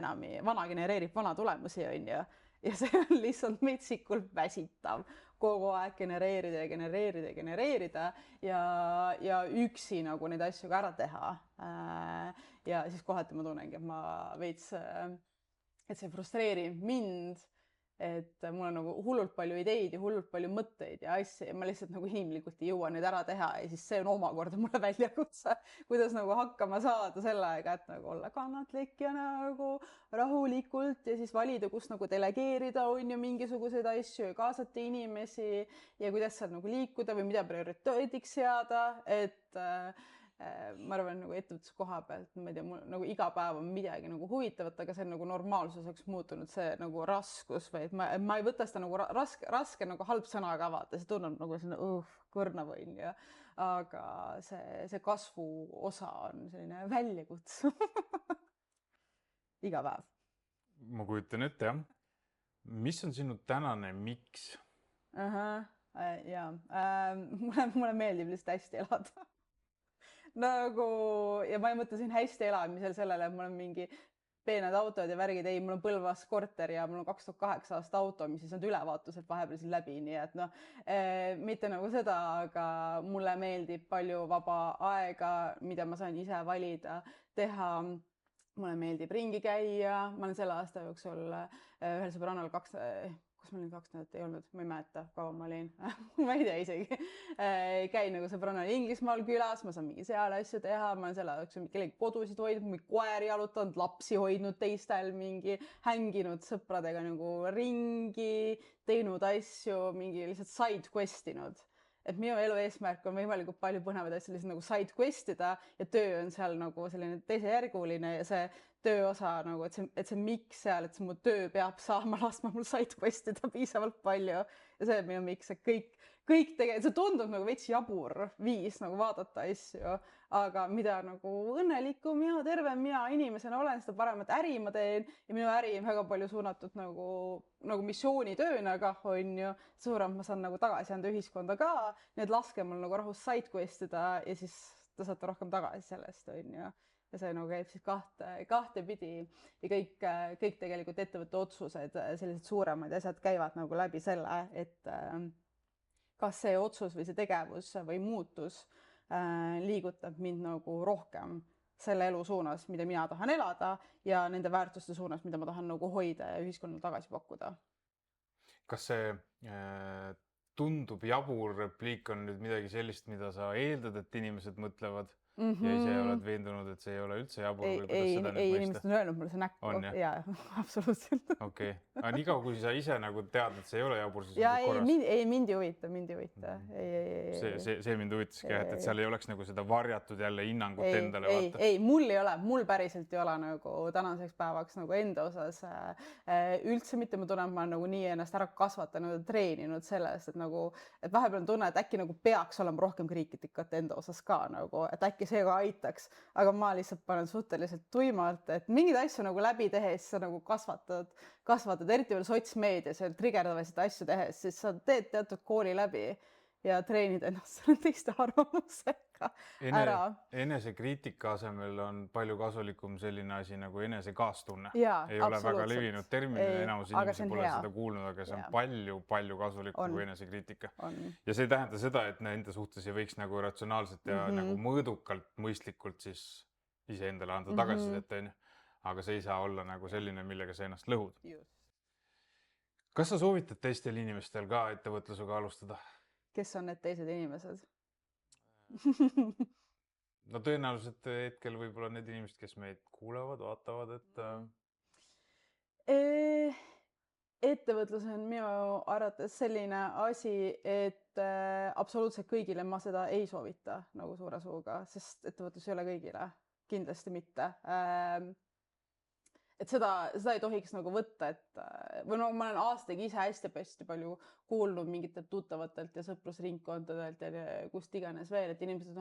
genereerib vana tulemusi, on ju. Ja see on lihtsalt metsikult väsitav kogu aeg genereerida ja üksi nagu neid asju ka ära teha. Ja siis kohati ma tunnengi, et ma veits, et see frustreerib mind, et mul on nagu hullult palju ideid ja hullult palju mõtteid ja asju ja ma lihtsalt nagu inimlikult ei jõua neid ära teha ja siis see on omakorda mulle väljakutse, kuidas nagu hakkama saada sellega, et nagu olla kannatlik ja nagu rahulikult ja siis valida, kus nagu delegeerida on ju mingisuguseid asju ja kaasata inimesi ja kuidas seal nagu liikuda või mida prioriteediks seada, et ma arvan nagu ettevõtluse koha pealt, ma ei tea, mul nagu iga päev on midagi nagu huvitavat, aga see on nagu normaalsuseks muutunud see nagu raskus või et ma ei võta seda nagu raske nagu halb sõna ka vaata, see tunneb nagu selline kõrnav on ju, aga see kasvu osa on selline väljakutse iga päev. Ma kujutan ette, jah. Mis on sinu tänane miks? Mulle meeldib lihtsalt hästi elada. Nagu, ja ma ei mõtle siin hästi elamisel sellele, et mul on mingi peened autod ja värgid, ei, mul on Põlvas korter ja mul on 2008 aasta auto, mis siis on ülevaatused vahepeal siin läbi, nii et noh, mitte nagu seda, aga mulle meeldib palju vaba aega, mida ma saan ise valida, teha. Mulle meeldib ringi käia, ma olen selle aasta jooksul ühel sõbrannal kus ma olin 2 nädalat ei olnud, ma ei mäleta, kaua ma olin, ma ei tea isegi. Käin nagu sõbrannal Inglismaal külas, ma saan mingi seal asju teha, ma olen selle jooksul kellegi kodusid hoidnud, mingi koeri jalutanud, lapsi hoidnud teistel, mingi hänginud sõpradega nagu ringi, teinud asju, mingi lihtsalt side questinud. Et minu elu eesmärk on võimalikult palju põnevaid asju lihtsalt nagu side questida ja töö on seal nagu selline teisejärguline ja see tööosa nagu, et see miks seal, et see mu töö peab saama laskma mul side questida piisavalt palju ja see on minu miks, et kõik tegelikult, see tundub nagu veits jabur viis nagu vaadata asju, aga mida nagu õnnelikum ja tervem mina inimesena olen, seda paremat äri ma teen ja minu äri on väga palju suunatud nagu missioonitööna ka on ju, suurem ma saan nagu tagasi anda ühiskonda ka, need laske mul nagu rahus side questida ja siis te saate rohkem tagasi sellest on ju. Ja see nagu käib siis kahte pidi ja kõik tegelikult ettevõtte otsused, sellised suuremad asjad käivad nagu läbi selle, et kas see otsus või see tegevus või muutus liigutab mind nagu rohkem selle elu suunas, mida mina tahan elada ja nende väärtuste suunas, mida ma tahan nagu hoida ja ühiskonnale tagasi pakkuda. Kas see tundub jabur repliik on nüüd midagi sellist, mida sa eeldad, et inimesed mõtlevad? ja ise oled veendunud, et see ei ole üldse jabur või kuidas seda nüüd mõista? Inimesed on öelnud mulle see näkku. On, jah? Ja, absoluutselt. Okei. Aga nii kaua, kui sa ise nagu tead, et see ei ole jabur, siis Ja on kõik korras. mind ei huvita. See mind huvitaski, et seal ei oleks nagu seda varjatud jälle hinnangut endale vaata. Ei, mul ei ole, mul päriselt ei ole nagu tänaseks päevaks nagu enda osas üldse mitte. Ma tunnen, et ma olen nagu nii ennast ära kasvatanud ja treeninud sellest, et nagu, et vahepeal on tunne, et äkki nagu peaks olema rohkem kriitikat enda osas ka nagu, et äkki see ka aitaks, aga ma lihtsalt panen suhteliselt tuimalt, et mingeid asju nagu läbi tehes sa nagu kasvatad, eriti veel sotsmeedias ja trigerdavaid asju tehes, siis sa teed teatud kooli läbi ja treenid ennast selle teiste arvamusega ära. Enesekriitika asemel on palju kasulikum selline asi nagu enesekaastunne. Jaa, ei ole väga levinud termin, enamus inimesi pole seda kuulnud, aga see on palju kasulikum kui enesekriitika. Ja see ei tähenda seda, et enda suhtes ei võiks nagu ratsionaalselt ja nagu mõõdukalt, mõistlikult siis iseendale anda tagasisidet, aga see ei saa olla nagu selline, millega sa ennast lõhud. Kas sa soovitad teistel inimestel ka ettevõtlusega alustada? Kes on need teised inimesed? No tõenäoliselt hetkel võib-olla need inimesed, kes meid kuulevad, vaatavad, Ettevõtlus on minu arvates selline asi, et absoluutselt kõigile ma seda ei soovita nagu suure suuga, sest ettevõtlus ei ole kõigile, kindlasti mitte. Et seda ei tohiks nagu võtta, et või no ma olen aastaga ise hästi palju kuulnud mingitelt tuttavatelt ja sõprusringkondadelt ja kust iganes veel, et inimesed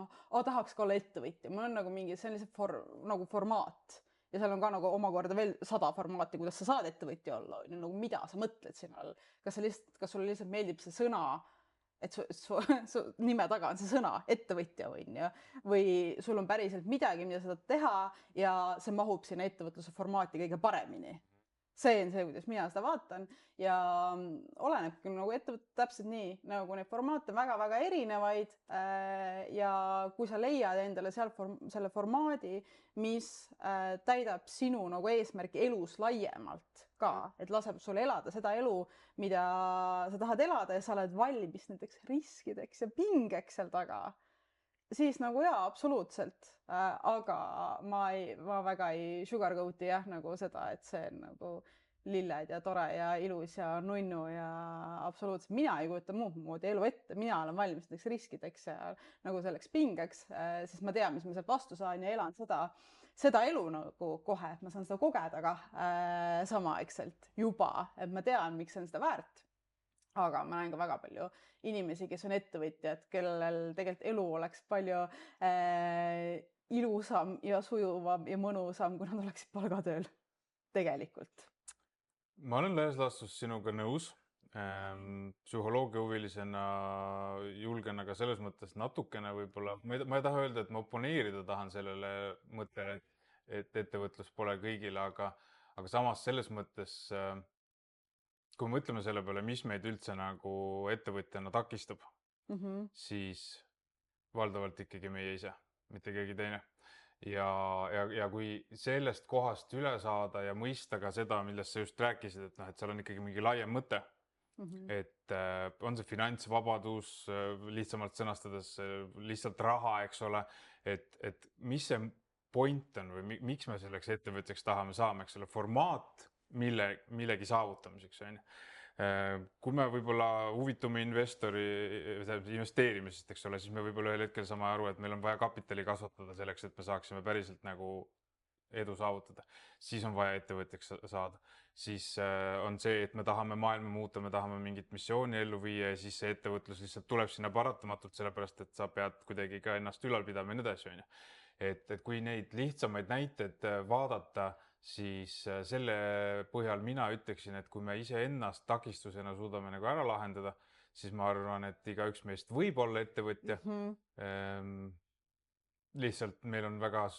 tahaks ka olla ettevõtja. Mul on nagu mingi sellise nagu formaat ja seal on ka nagu omakorda veel 100 formaati, kuidas sa saad ettevõtja olla, nagu mida sa mõtled siin all. Kas sulle lihtsalt meeldib see sõna, et su nime taga on see sõna ettevõtja või sul on päriselt midagi, mida sa tahad teha ja see mahub sinna ettevõtluse formaati kõige paremini. See on see, kuidas mina seda vaatan ja olenebki nagu ettevõtte täpselt nii, nagu neid formaate on väga-väga erinevaid ja kui sa leiad endale seal selle formaadi, mis täidab sinu nagu eesmärki elus laiemalt ka, et laseb sul elada seda elu, mida sa tahad elada ja sa oled valmis näiteks riskideks ja pingeks seal taga, siis nagu jaa, absoluutselt. Aga ma väga ei sugarcoat'i nagu seda, et see on nagu lilled ja tore ja ilus ja nunnu ja absoluutselt. Mina ei kujuta muud moodi elu ette. Mina olen valmis näiteks riskideks ja nagu selleks pingeks, sest ma tean, mis ma sealt vastu saan ja elan seda elu nagu kohe, et ma saan seda kogeda ka samaaegselt juba, et ma tean, miks on seda väärt. Aga ma näen ka väga palju inimesi, kes on ettevõtjad, kellel tegelikult elu oleks palju ilusam ja sujuvam ja mõnusam, kui nad oleksid palgatööl tegelikult. Ma olen laias laastus sinuga nõus. Psühholoogia huvilisena julgen aga selles mõttes natukene võib-olla, ma ei taha öelda, et ma oponeerida tahan sellele mõttele, et ettevõtlus pole kõigile, aga samas selles mõttes, kui mõtleme selle peale, mis meid üldse nagu ettevõtjana takistab, siis valdavalt ikkagi meie ise, mitte keegi teine. Ja kui sellest kohast üle saada ja mõista ka seda, millest sa just rääkisid, et seal on ikkagi mingi laiem mõte, et on see finantsvabadus, lihtsamalt sõnastades lihtsalt raha, eks ole, et mis see point on või miks me selleks ettevõtjaks tahame saama, eks ole, formaat millegi saavutamiseks. Kui me võib-olla huvitume investeerimisest, eks ole, siis me võib-olla ühel hetkel saame aru, et meil on vaja kapitali kasvatada selleks, et me saaksime päriselt nagu edu saavutada. Siis on vaja ettevõtjaks saada. Siis on see, et me tahame maailma muuta, me tahame mingit missiooni ellu viia ja siis see ettevõtlus lihtsalt tuleb sinna paratamatult, sellepärast et sa pead kuidagi ka ennast ülal pidama ja nii edasi. Et kui neid lihtsamaid näiteid vaadata, siis selle põhjal mina ütleksin, et kui me ise ennast takistusena suudame nagu ära lahendada, siis ma arvan, et igaüks meist võib olla ettevõtja. Lihtsalt meil on väga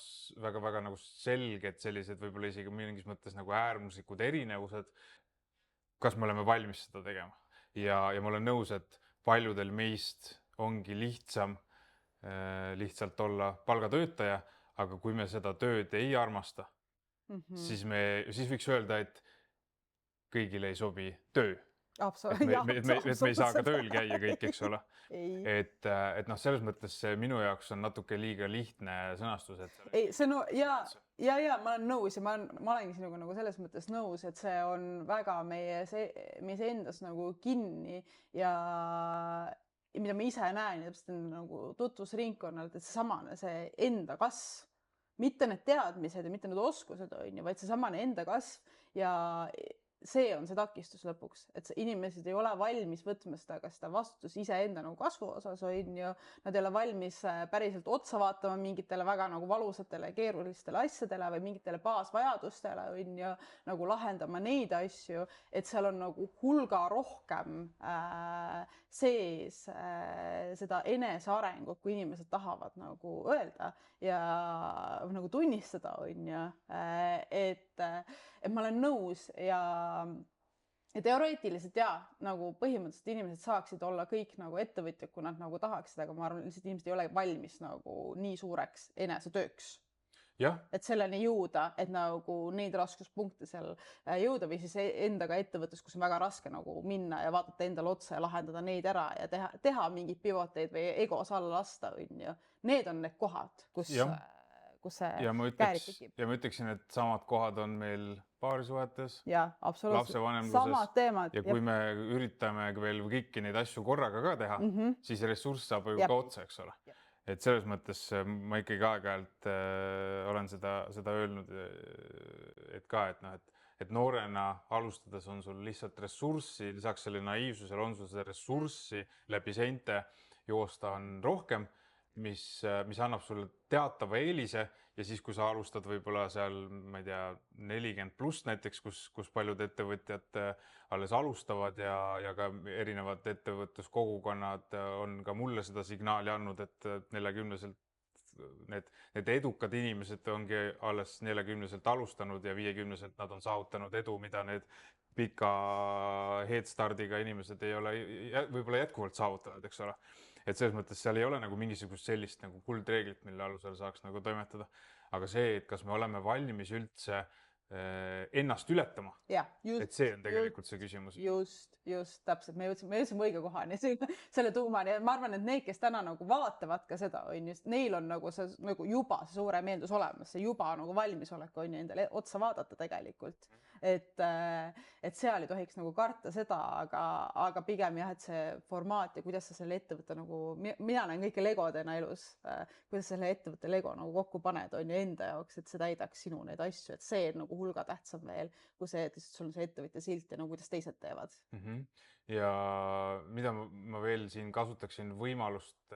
nagu selged sellised võib-olla isegi mingis mõttes nagu äärmuslikud erinevused, kas me oleme valmis seda tegema. Ja ma olen nõus, et paljudel meist ongi lihtsam lihtsalt olla palgatöötaja, aga kui me seda tööd ei armasta, siis võiks öelda, et kõigile ei sobi töö. et me ei saa ka tööl käia kõik, eks ole. Ei. Et noh, selles mõttes see minu jaoks on natuke liiga lihtne sõnastus, et ei, see no ja ma olen nõus ja ma olengi sinuga nagu selles mõttes nõus, et see on väga meie endas nagu kinni ja mida ma ise näen ja täpselt nagu tutvusringkonnalt, et seesamane see enda kasv, mitte need teadmised ja mitte need oskused on ju, vaid seesamane enda kasv ja see on see takistus lõpuks, et inimesed ei ole valmis võtma seda vastutus iseenda nagu kasvu osas on ju, nad ei ole valmis päriselt otsa vaatama mingitele väga nagu valusatele keerulistele asjadele või mingitele baasvajadustele on ju, nagu lahendama neid asju, et seal on nagu hulga rohkem sees seda enesearengut, kui inimesed tahavad nagu öelda ja nagu tunnistada on ju, et ma olen nõus ja teoreetiliselt nagu põhimõtteliselt inimesed saaksid olla kõik nagu ettevõtjad, kui nad nagu tahaksid, aga ma arvan, lihtsalt inimesed ei ole valmis nagu nii suureks enesetööks. Et selleni jõuda, et nagu neid raskuspunkte seal jõuda või siis endaga ettevõttes, kus on väga raske nagu minna ja vaadata endale otsa ja lahendada neid ära ja teha mingeid pivoteid või egos alla lasta, on ju. Need on need kohad, kus see käärid tekib. Ja ma ütleksin, et samad kohad on meil paarisuhetes, lapsevanemluses. Samad teemad. Ja kui me üritame veel kõiki neid asju korraga ka teha, siis ressurss saab ju ka otsa, eks ole. Et selles mõttes ma ikkagi aeg-ajalt olen seda öelnud, et ka, et noorena alustades on sul lihtsalt ressurssi, lisaks selle naiivsusele on sul seda ressurssi läbi seinte joosta on rohkem, mis annab sulle teatava eelise ja siis, kui sa alustad võib-olla seal, ma ei tea, 40 pluss näiteks, kus paljud ettevõtjad alles alustavad ja ka erinevad ettevõtluskogukonnad on ka mulle seda signaali andnud, et 40-selt need edukad inimesed ongi alles 40-selt alustanud ja 50-selt nad on saavutanud edu, mida need pika headstardiga inimesed ei ole võib-olla jätkuvalt saavutanud, eks ole. Et selles mõttes seal ei ole nagu mingisugust sellist nagu kuldreeglit, mille alusel saaks nagu toimetada. Aga see, et kas me oleme valmis üldse ennast ületama, et see on tegelikult see küsimus. Just, täpselt. Me jõudsime õige kohani selle tuumani. Ma arvan, et need, kes täna nagu vaatavad ka seda, on just, neil on nagu see nagu juba see suure meeldus olemas, see juba nagu valmisolek on ju endale otsa vaadata tegelikult. Et seal ei tohiks nagu karta seda, aga pigem jah, et see formaat ja kuidas sa selle ettevõtte nagu, mina näen kõike legodena elus, kuidas selle ettevõtte lego nagu kokku paned on ju enda jaoks, et see täidaks sinu neid asju, et see on nagu hulga tähtsam veel, kui see, et sul on see ettevõtja silt ja nagu kuidas teised teevad. Ja mida ma veel siin kasutaksin võimalust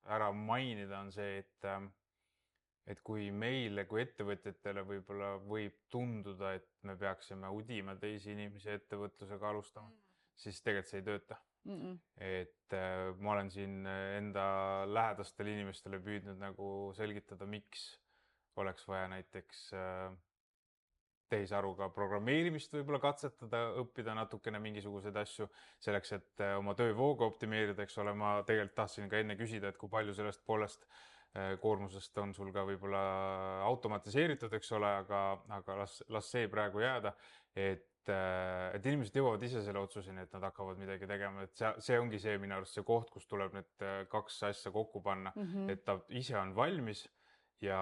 ära mainida on see, et kui meile kui ettevõtjatele võib-olla võib tunduda, et me peaksime udima teisi inimesi ettevõtlusega alustama, siis tegelikult see ei tööta. Et ma olen siin enda lähedastele inimestele püüdnud nagu selgitada, miks oleks vaja näiteks tehisaruga programmeerimist võib-olla katsetada, õppida natukene mingisuguseid asju selleks, et oma töövooga optimeerida, eks ole. Ma tegelikult tahtsin ka enne küsida, et kui palju sellest poolest koormusest on sul ka võib-olla automatiseeritud, eks ole, aga las see praegu jääda, et inimesed jõuavad ise selle otsuseni, et nad hakkavad midagi tegema, et see ongi see minu arust see koht, kus tuleb need kaks asja kokku panna, et ta ise on valmis ja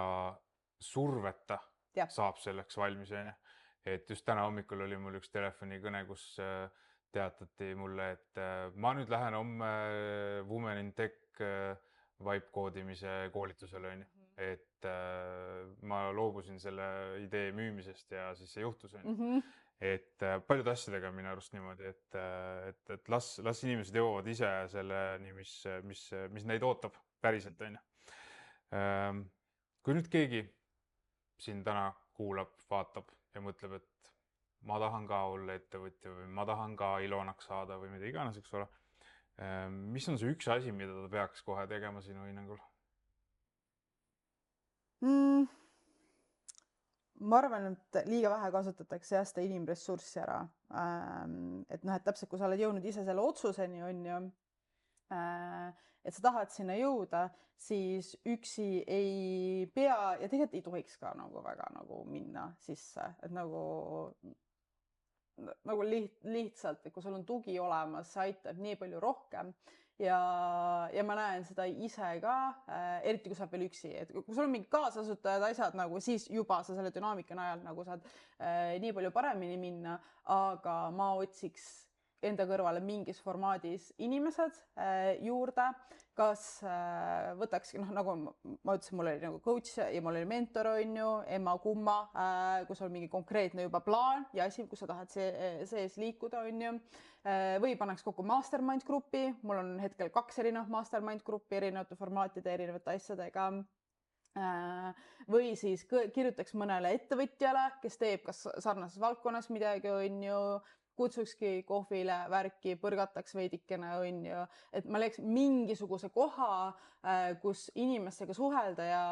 surveta saab selleks valmis. Et just täna hommikul oli mul üks telefonikõne, kus teatati mulle, et ma nüüd lähen homme Women in Tech vibe koodimise koolitusele, et ma loobusin selle idee müümisest ja siis see juhtus. Et paljude asjadega minu arust niimoodi, et las inimesed jõuavad ise selleni, mis neid ootab päriselt. Kui nüüd keegi siin täna kuulab, vaatab ja mõtleb, et ma tahan ka olla ettevõtja või ma tahan ka Ilonaks saada või mida iganes, eks ole. Mis on see üks asi, mida ta peaks kohe tegema sinu hinnangul? Ma arvan, et liiga vähe kasutatakse seda inimressurssi ära. Et täpselt, kui sa oled jõudnud ise selle otsuseni, on ju, et sa tahad sinna jõuda, siis üksi ei pea ja tegelikult ei tohiks ka nagu väga nagu minna sisse, et nagu nagu lihtsalt, et kui sul on tugi olemas, see aitab nii palju rohkem ja ma näen seda ise ka, eriti kui sa oled veel üksi, et kui sul on mingid kaasasutajad, asjad nagu siis juba sa selle dünaamika najal nagu saad nii palju paremini minna, aga ma otsiks enda kõrvale mingis formaadis inimesed juurde, kas võtakski, nagu ma ütlesin, mul oli nagu coach ja mul oli mentor, on ju, emma-kumma, kui sul on mingi konkreetne juba plaan ja asi, kus sa tahad sees liikuda, on ju, või paneks kokku mastermind grupi, mul on hetkel 2 erinevat mastermind gruppi erinevate formaatide, erinevate asjadega, või siis kirjutaks mõnele ettevõtjale, kes teeb kas sarnases valdkonnas midagi, on ju, kutsukski kohvile, värki, põrgataks veidikene, on ju, et ma leiaks mingisuguse koha, kus inimestega suhelda ja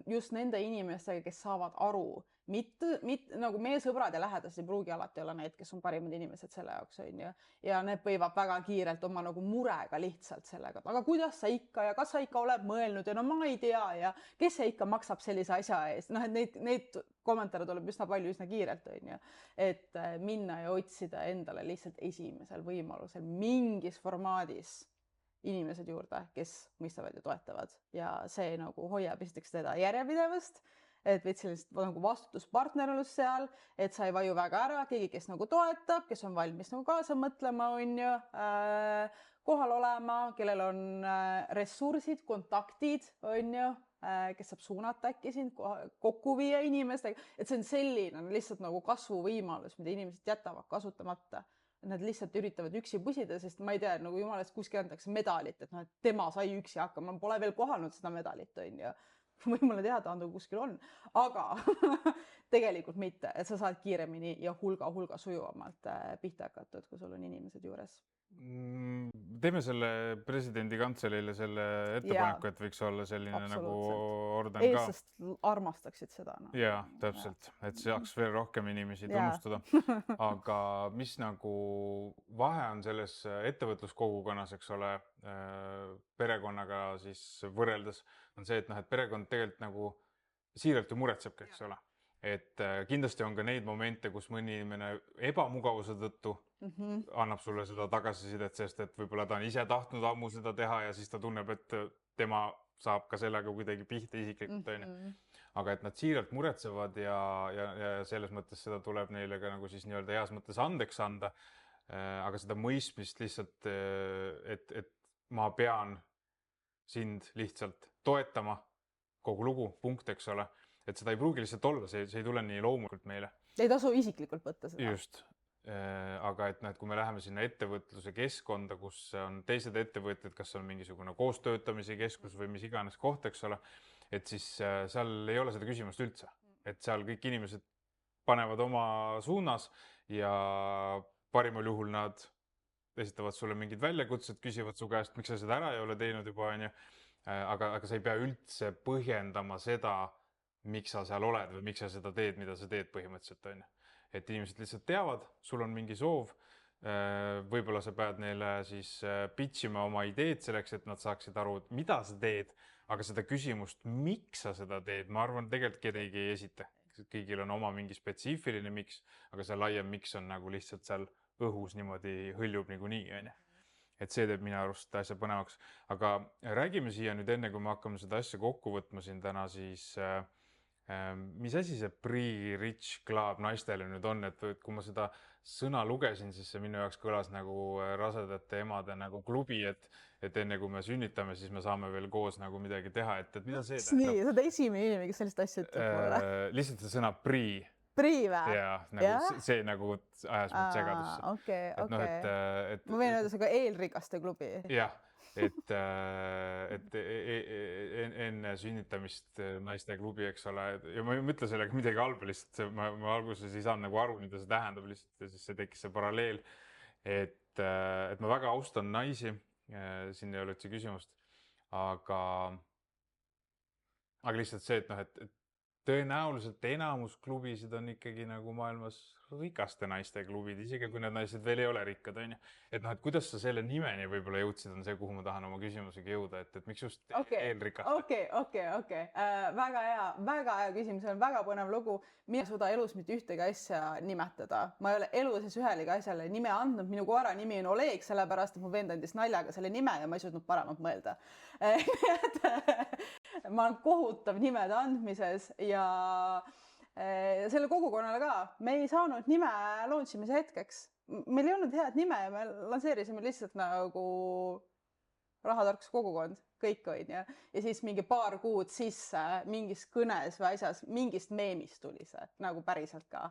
just nende inimestega, kes saavad aru, mitte nagu meie sõbrad ja lähedased ei pruugi alati olla need, kes on parimad inimesed selle jaoks, on ju, ja need võivad väga kiirelt oma nagu murega lihtsalt sellega, aga kuidas sa ikka ja kas sa ikka oled mõelnud ja no ma ei tea ja kes see ikka maksab sellise asja eest, noh, et neid kommentaare tuleb üsna palju, üsna kiirelt, on ju, et minna ja otsida endale lihtsalt esimesel võimalusel mingis formaadis inimesed juurde, kes mõistavad ja toetavad ja see nagu hoiab esiteks seda järjepidevust, et veits sellist nagu vastutuspartnerlus seal, et sa ei vaju väga ära, keegi, kes nagu toetab, kes on valmis nagu kaasa mõtlema, on ju, kohal olema, kellel on ressursid, kontaktid, on ju, kes saab suunata äkki sind kokku viia inimestega, et see on selline lihtsalt nagu kasvuvõimalus, mida inimesed jätavad kasutamata. Nad lihtsalt üritavad üksi pusida, sest ma ei tea, nagu jumalast kuskil antakse medalit, et noh, et tema sai üksi hakkama, ma pole veel kohanud seda medalit, on ju. Võimule teada anda, kuskil on, aga tegelikult mitte, et sa saad kiiremini ja hulga sujuvamalt pihta hakatud, kui sul on inimesed juures. Teeme selle presidendi kantseleile selle ettepaneku, et võiks olla selline nagu orden ka. Eestlased armastaksid seda. No. Jaa, täpselt, et saaks veel rohkem inimesi tunnustada. Aga mis nagu vahe on selles ettevõtluskogukonnas, eks ole, perekonnaga siis võrreldes, on see, et perekond tegelikult nagu siiralt ju muretsebki, eks ole. Et kindlasti on ka neid momente, kus mõni inimene ebamugavuse tõttu annab sulle seda tagasisidet, sest et võib-olla ta on ise tahtnud ammu seda teha ja siis ta tunneb, et tema saab ka sellega kuidagi pihta isiklikult, on ju. Aga et nad siiralt muretsevad ja selles mõttes seda tuleb neile ka nagu siis nii-öelda heas mõttes andeks anda. Aga seda mõistmist lihtsalt, et ma pean sind lihtsalt toetama kogu lugu, punkt, eks ole. Et seda ei pruugi lihtsalt olla, see ei tule nii loomulikult meile. Ei tasu isiklikult võtta seda. Just. Aga et kui me läheme sinna ettevõtluse keskkonda, kus on teised ettevõtted, kas on mingisugune koostöötamise keskus või mis iganes koht, eks ole, et siis seal ei ole seda küsimust üldse. Et seal kõik inimesed panevad oma suunas ja parimal juhul nad esitavad sulle mingid väljakutsed, küsivad su käest, miks sa seda ära ei ole teinud juba, on ju. Aga sa ei pea üldse põhjendama seda, miks sa seal oled või miks sa seda teed, mida sa teed põhimõtteliselt, on ju. Et inimesed lihtsalt teavad, sul on mingi soov, võib-olla sa pead neile siis pitchima oma ideed selleks, et nad saaksid aru, mida sa teed, aga seda küsimust, miks sa seda teed, ma arvan, tegelikult kedagi ei esita. Kõigil on oma mingi spetsiifiline miks, aga see laiem miks on nagu lihtsalt seal õhus niimoodi hõljub niikuinii, on ju. Et see teeb minu arust asja põnevaks. Aga räägime siia nüüd enne, kui me hakkame seda asja kokku võtma siin täna, siis mis asi see Pre-Rich Club naistele nüüd on, et kui ma seda sõna lugesin, siis see minu jaoks kõlas nagu rasedate emade nagu klubi, et enne kui me sünnitame, siis me saame veel koos nagu midagi teha, et mida see tähendab? Nii, sa oled esimene inimene, kes sellist asja ütleb mulle. Lihtsalt see sõna pre. Pre või? Jaa, see nagu ajas mind segadusse. Okei. Ma võin öelda see ka eelrikaste klubi. Jah. Et enne sünnitamist naiste klubi, eks ole, ja ma ei mõtle sellega midagi halba, lihtsalt ma alguses ei saanud nagu aru, mida see tähendab, lihtsalt ja siis see tekkis see paralleel, et ma väga austan naisi, siin ei ole üldse küsimust, aga lihtsalt see, et tõenäoliselt enamus klubisid on ikkagi nagu maailmas rikaste naiste klubid, isegi kui need naised veel ei ole rikkad, on ju. Et noh, et kuidas sa selle nimeni võib-olla jõudsid, on see, kuhu ma tahan oma küsimusega jõuda, et miks just eelrikaste? Okei. Väga hea küsimus, see on väga põnev lugu. Mina ei suuda elus mitte ühtegi asja nimetada. Ma ei ole elu sees ühelegi asjale nime andnud. Minu koera nimi on Oleg, sellepärast et mu vend andis naljaga selle nime ja ma ei suutnud paremat mõelda. Ma olen kohutav nimede andmises ja selle kogukonnale ka. Me ei saanud nime launch imise hetkeks. Meil ei olnud head nime ja me lanseerisime lihtsalt nagu rahatarkus kogukond, kõik on ja siis mingi paar kuud sisse mingis kõnes või asjas, mingist meemist tuli see nagu päriselt ka.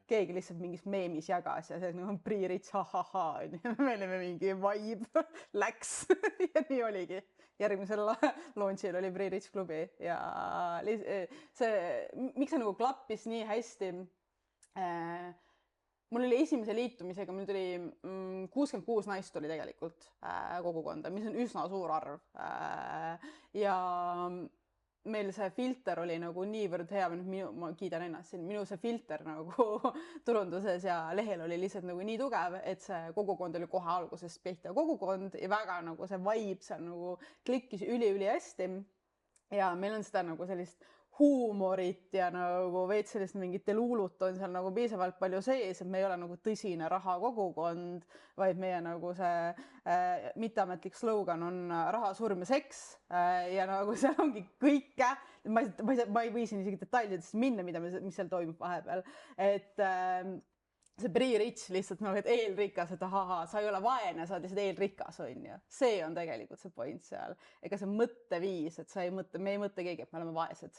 Keegi lihtsalt mingis meemis jagas ja see on Pre-Rich, ha-ha-ha, me olime mingi vibe, läks ja nii oligi. Järgmisel launchil oli Pre-Rich klubi ja see, miks see nagu klappis nii hästi? Mul oli esimese liitumisega, mul tuli 66 naist tuli tegelikult kogukonda, mis on üsna suur arv. Ja meil see filter oli nagu niivõrd hea, ma kiidan ennast siin, minu see filter nagu turunduses ja lehel oli lihtsalt nagu nii tugev, et see kogukond oli kohe algusest pihta kogukond ja väga nagu see vibe seal nagu klikkis üli hästi. Ja meil on seda nagu sellist huumorit ja nagu veits sellist mingit luulut on seal nagu piisavalt palju sees, et me ei ole nagu tõsine raha kogukond, vaid meie nagu see mitteametlik slogan on raha, surm ja seks ja nagu seal ongi kõike. Ma ei või siin isegi detailidest minna, mis seal toimub vahepeal, et see Pre-Rich lihtsalt nagu, et eelrikas, et ahaa, sa ei ole vaene, sa oled lihtsalt eelrikas, on ju. See on tegelikult see point seal. Ega see mõtteviis, et me ei mõtte keegi, et me oleme vaesed.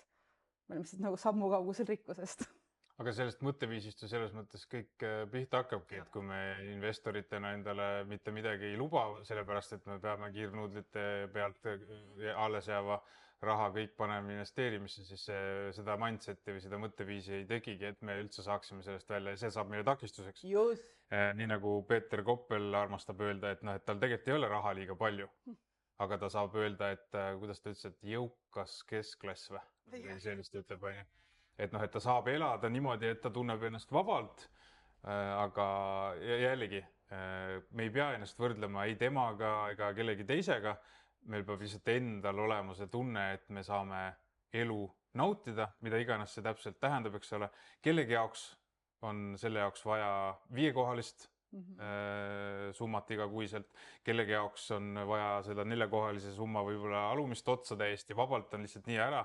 Me oleme lihtsalt nagu sammu kaugusel rikkusest. Aga sellest mõtteviisist ju selles mõttes kõik pihta hakkabki, et kui me investoritena endale mitte midagi ei luba, sellepärast, et me peame kiirnuudlite pealt alles jääva raha kõik paneme investeerimisse, siis seda mindseti või seda mõtteviisi ei tegigi, et me üldse saaksime sellest välja ja see saab meile takistuseks. Just. Nii nagu Peeter Koppel armastab öelda, et tal tegelikult ei ole raha liiga palju, aga ta saab öelda, et kuidas ta ütles, et jõukas keskklass või sellist ütleb, et noh, et ta saab elada niimoodi, et ta tunneb ennast vabalt, aga jällegi me ei pea ennast võrdlema ei temaga ega kellegi teisega. Meil peab lihtsalt endal olema see tunne, et me saame elu nautida, mida iganes see täpselt tähendab, eks ole. Kellegi jaoks on selle jaoks vaja 5-kohalist summat igakuiselt. Kellegi jaoks on vaja seda 4-kohalise summa võib-olla alumist otsa täiesti vabalt, on lihtsalt nii ära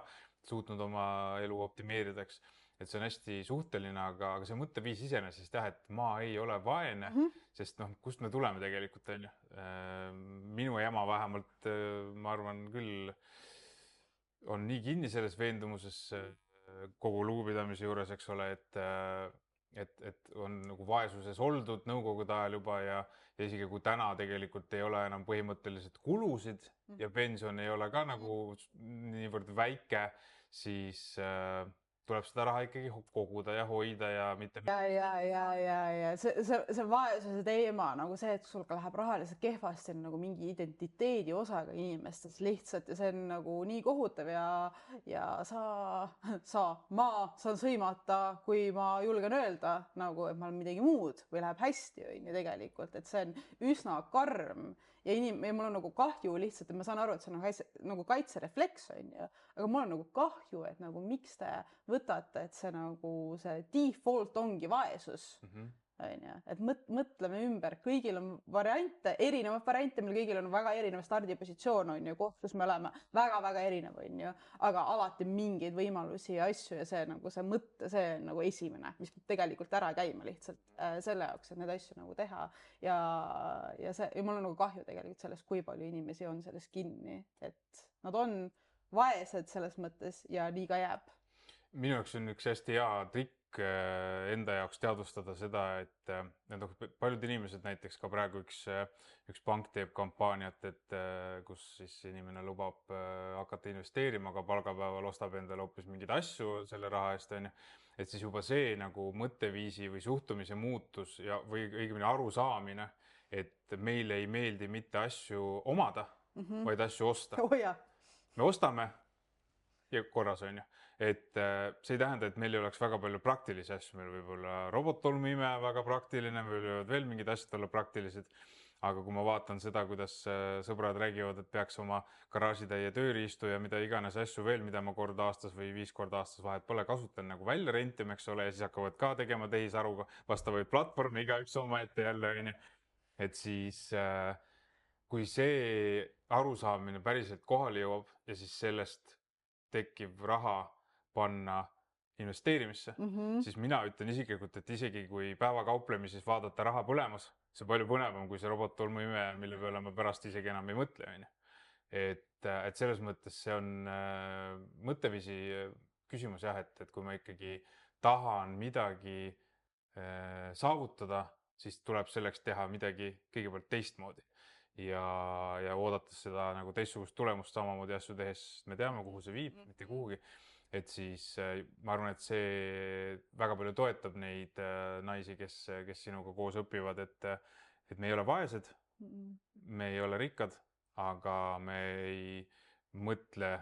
suutnud oma elu optimeeridaks. Et see on hästi suhteline, aga see mõtteviis iseenesest jah, et ma ei ole vaene, sest noh, kust me tuleme tegelikult, on ju. Minu ema vähemalt, ma arvan küll, on nii kinni selles veendumuses kogu lugupidamise juures, eks ole, et on nagu vaesuses oldud nõukogude ajal juba ja isegi kui täna tegelikult ei ole enam põhimõtteliselt kulusid ja pension ei ole ka nagu niivõrd väike, siis tuleb seda raha ikkagi koguda ja hoida ja mitte... Ja. See vaesuse teema, nagu see, et sul läheb rahaliselt kehvasti nagu mingi identiteedi osaga inimestes lihtsalt ja see on nagu nii kohutav ja ma saan sõimata, kui ma julgen öelda, nagu, et ma olen midagi muud või läheb hästi on ju tegelikult, et see on üsna karm ja mul on nagu kahju lihtsalt, et ma saan aru, et see on nagu kaitserefleks on ju, aga mul on nagu kahju, et nagu miks te võtate, et see nagu see default ongi vaesus, on ju, et mõtleme ümber, kõigil on variante, erinevad variante, meil kõigil on väga erinev stardipositsioon on ju, koht, kus me oleme väga-väga erinev on ju, aga alati mingeid võimalusi ja asju ja see nagu see mõtte, see on nagu esimene, mis peab tegelikult ära käima lihtsalt selle jaoks, et neid asju nagu teha ja mul on nagu kahju tegelikult sellest, kui palju inimesi on sellest kinni, et nad on vaesed selles mõttes ja nii ka jääb. Minu jaoks on üks hästi hea trikk enda jaoks teadvustada seda, et paljud inimesed näiteks ka praegu üks pank teeb kampaaniat, et kus siis inimene lubab hakata investeerima, aga palgapäeval ostab endale hoopis mingeid asju selle raha eest, on ju. Et siis juba see nagu mõtteviisi või suhtumise muutus või õigemini arusaamine, et meile ei meeldi mitte asju omada, vaid asju osta. Oh, ja. Me ostame ja korras on ju. et see ei tähenda, et meil ei oleks väga palju praktilisi asju, meil võib olla robottolmuimeja väga praktiline, meil võivad veel mingid asjad olla praktilised. Aga kui ma vaatan seda, kuidas sõbrad räägivad, et peaks oma garaažitäie tööriistu ja mida iganes asju veel, mida ma kord aastas või 5 korda aastas vahet pole kasutan nagu välja rentima, eks ole, ja siis hakkavad ka tegema tehisaruga vastavaid platvorme igaüks omaette jälle, onju. Et siis kui see arusaamine päriselt kohale jõuab ja siis sellest tekkiv raha panna investeerimisse, siis mina ütlen isiklikult, et isegi kui päevakauplemises vaadata raha põlemas, see palju põnevam kui see robottolmuimeja, mille peale ma pärast isegi enam ei mõtle, onju. Et selles mõttes see on mõtteviisi küsimus jah, et kui ma ikkagi tahan midagi saavutada, siis tuleb selleks teha midagi kõigepealt teistmoodi ja oodates seda nagu teistsugust tulemust samamoodi asju tehes, me teame, kuhu see viib, mitte kuhugi. Et siis ma arvan, et see väga palju toetab neid naisi, kes sinuga koos õpivad, et me ei ole vaesed, me ei ole rikkad, aga me ei mõtle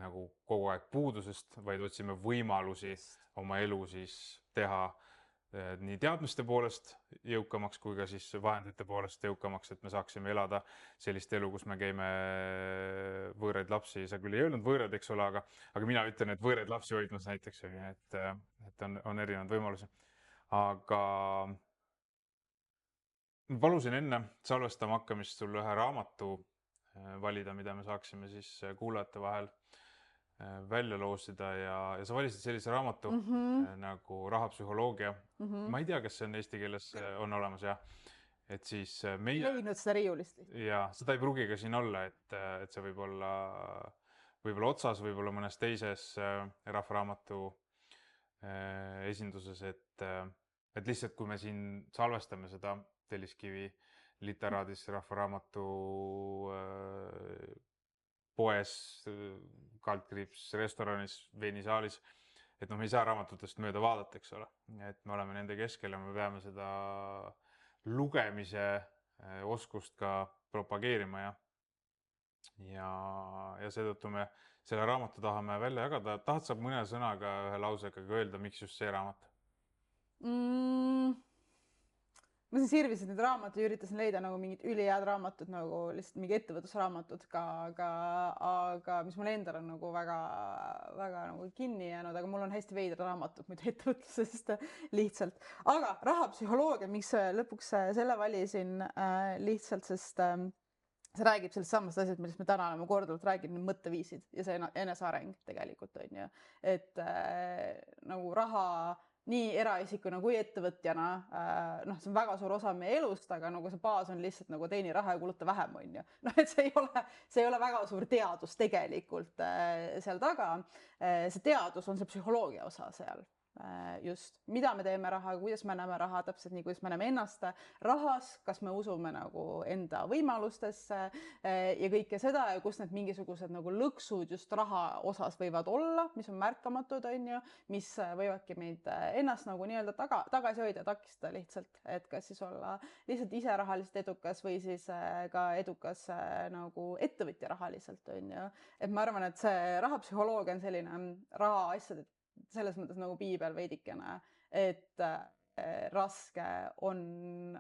nagu kogu aeg puudusest, vaid otsime võimalusi oma elu siis teha nii teadmiste poolest jõukamaks kui ka siis vahendite poolest jõukamaks, et me saaksime elada sellist elu, kus me käime võõraid lapsi, sa küll ei öelnud võõrad, eks ole, aga mina ütlen, et võõraid lapsi hoidmas näiteks, et on erinevad võimalusi. Aga ma palusin enne salvestama hakkamist sul ühe raamatu valida, mida me saaksime siis kuulajate vahel välja loosida ja sa valisid sellise raamatu nagu Rahapsühholoogia. Ma ei tea, kas see on eesti keeles on olemas jah. Et siis meie... Leidnud seda riiulist. Ja seda ei pruugi ka siin olla, et see võib olla otsas, võib olla mõnes teises Rahvaraamatu esinduses, et lihtsalt kui me siin salvestame seda Telliskivi literaadis Rahvaraamatu poes, kaldkriips, restoranis, veinisaalis, et me ei saa raamatutest mööda vaadata, eks ole. Et me oleme nende keskel ja me peame seda lugemise oskust ka propageerima ja seetõttu me selle raamatu tahame välja jagada. Tahad sa mõne sõnaga, ühe lausega öelda, miks just see raamat? Ma siin sirvisin neid raamatuid ja üritasin leida nagu mingid ülihead raamatud, nagu lihtsalt mingi ettevõtlusraamatud ka, aga mis mul endal on nagu väga nagu kinni jäänud, aga mul on hästi veidra raamatud muidu ettevõtlusest lihtsalt. Aga rahapsühholoogia, miks lõpuks selle valisin lihtsalt, sest see räägib sellest samast asjast, millest me täna oleme korduvalt rääginud, mõtteviisid ja see eneseareng tegelikult on ju. Et nagu raha nii eraisikuna kui ettevõtjana, see on väga suur osa meie elust, aga nagu see baas on lihtsalt nagu teeni raha ja kuluta vähem, on ju. Et see ei ole väga suur teadus tegelikult seal taga. See teadus on see psühholoogia osa seal. Just, mida me teeme raha, kuidas me näeme raha, täpselt nii, kuidas me näeme ennast rahas, kas me usume nagu enda võimalustesse ja kõike seda ja kus need mingisugused nagu lõksud just raha osas võivad olla, mis on märkamatud, on ju, mis võivadki meid ennast nagu nii-öelda tagasi hoida, takistada lihtsalt, et kas siis olla lihtsalt ise rahaliselt edukas või siis ka edukas nagu ettevõtja rahaliselt, on ju. Et ma arvan, et see rahapsühholoogia on selline raha asjade selles mõttes nagu piibel veidikene, et raske on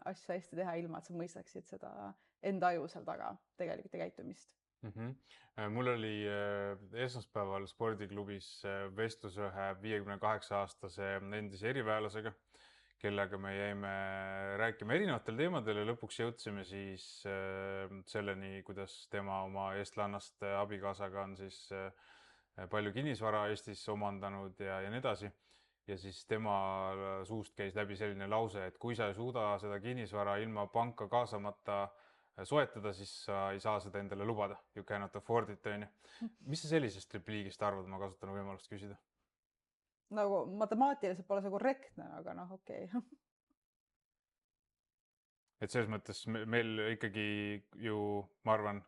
asju hästi teha ilma, et sa mõistaksid seda enda aju seal taga tegelikult ja käitumist. Mul oli esmaspäeval spordiklubis vestlus ühe 58-aastase endise eriväelasega, kellega me jäime rääkima erinevatel teemadel ja lõpuks jõudsime siis selleni, kuidas tema oma eestlannast abikaasaga on siis palju kinnisvara Eestis omandanud ja nii edasi. Ja siis tema suust käis läbi selline lause, et kui sa ei suuda seda kinnisvara ilma panka kaasamata soetada, siis sa ei saa seda endale lubada. You cannot afford it, on ju. Mis sa sellisest repliigist arvad, ma kasutan võimalust küsida? Nagu matemaatiliselt pole see korrektne, aga okei. Et selles mõttes meil ikkagi ju, ma arvan,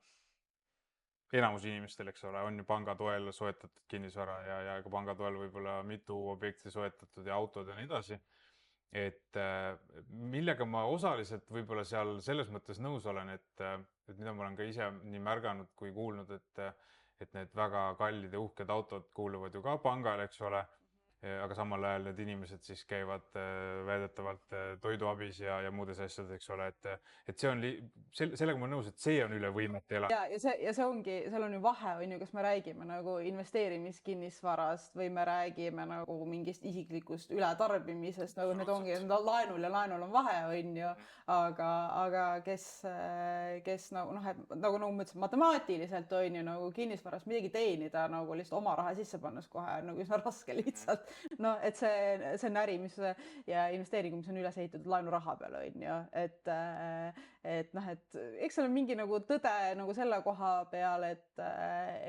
enamus inimestel, eks ole, on ju panga toel soetatud kinnisvara ja ka panga toel võib-olla mitu objekti soetatud ja autod ja nii edasi. Et millega ma osaliselt võib-olla seal selles mõttes nõus olen, et mida ma olen ka ise nii märganud kui kuulnud, et need väga kallid ja uhked autod kuuluvad ju ka pangale, eks ole. Aga samal ajal need inimesed siis käivad väidetavalt toiduabis ja muudes asjades, eks ole, et see on sellega ma olen nõus, et see on üle võimete elada. Ja see ongi, seal on ju vahe, on ju, kas me räägime nagu investeerimiskinnisvarast või me räägime nagu mingist isiklikust ületarbimisest, nagu need ongi laenul ja laenul on vahe, on ju, aga kes nagu noh, et nagu ma ütlesin, matemaatiliselt on ju nagu kinnisvarast midagi teenida nagu lihtsalt oma raha sisse pannes kohe on nagu üsna raske lihtsalt. No, et see on äri, mis ja investeering, mis on üles ehitatud laenuraha peale, on ju, et noh, et eks seal on mingi nagu tõde nagu selle koha peal, et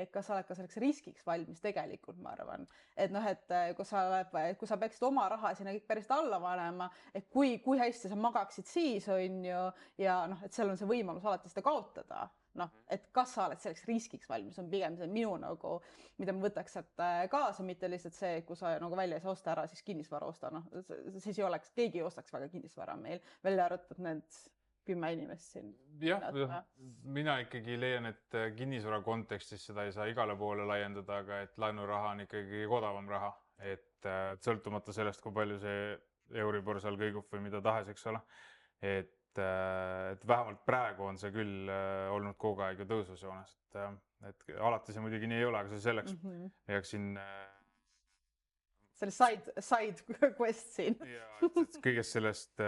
kas sa oled ka selleks riskiks valmis tegelikult, ma arvan, et noh, et kui sa peaksid oma raha sinna kõik päris alla panema, et kui hästi sa magaksid siis, on ju, ja noh, et seal on see võimalus alati seda kaotada. Noh, et kas sa oled selleks riskiks valmis, on pigem see minu nagu, mida ma võtaks kaasa, mitte lihtsalt see, kui sa nagu välja ei saa osta ära, siis kinnisvara osta, noh, siis ei oleks, keegi ei ostaks väga kinnisvara meil, välja arvatud need 10 inimest siin. Jah, mina ikkagi leian, et kinnisvara kontekstis seda ei saa igale poole laiendada, aga et laenuraha on ikkagi odavam raha, et sõltumata sellest, kui palju see Euribor seal kõigub või mida tahes, eks ole, et vähemalt praegu on see küll olnud kogu aeg ju tõususjoones, et alati see muidugi nii ei ole, aga see selleks jääksin selle side quest siin. Et kõigest sellest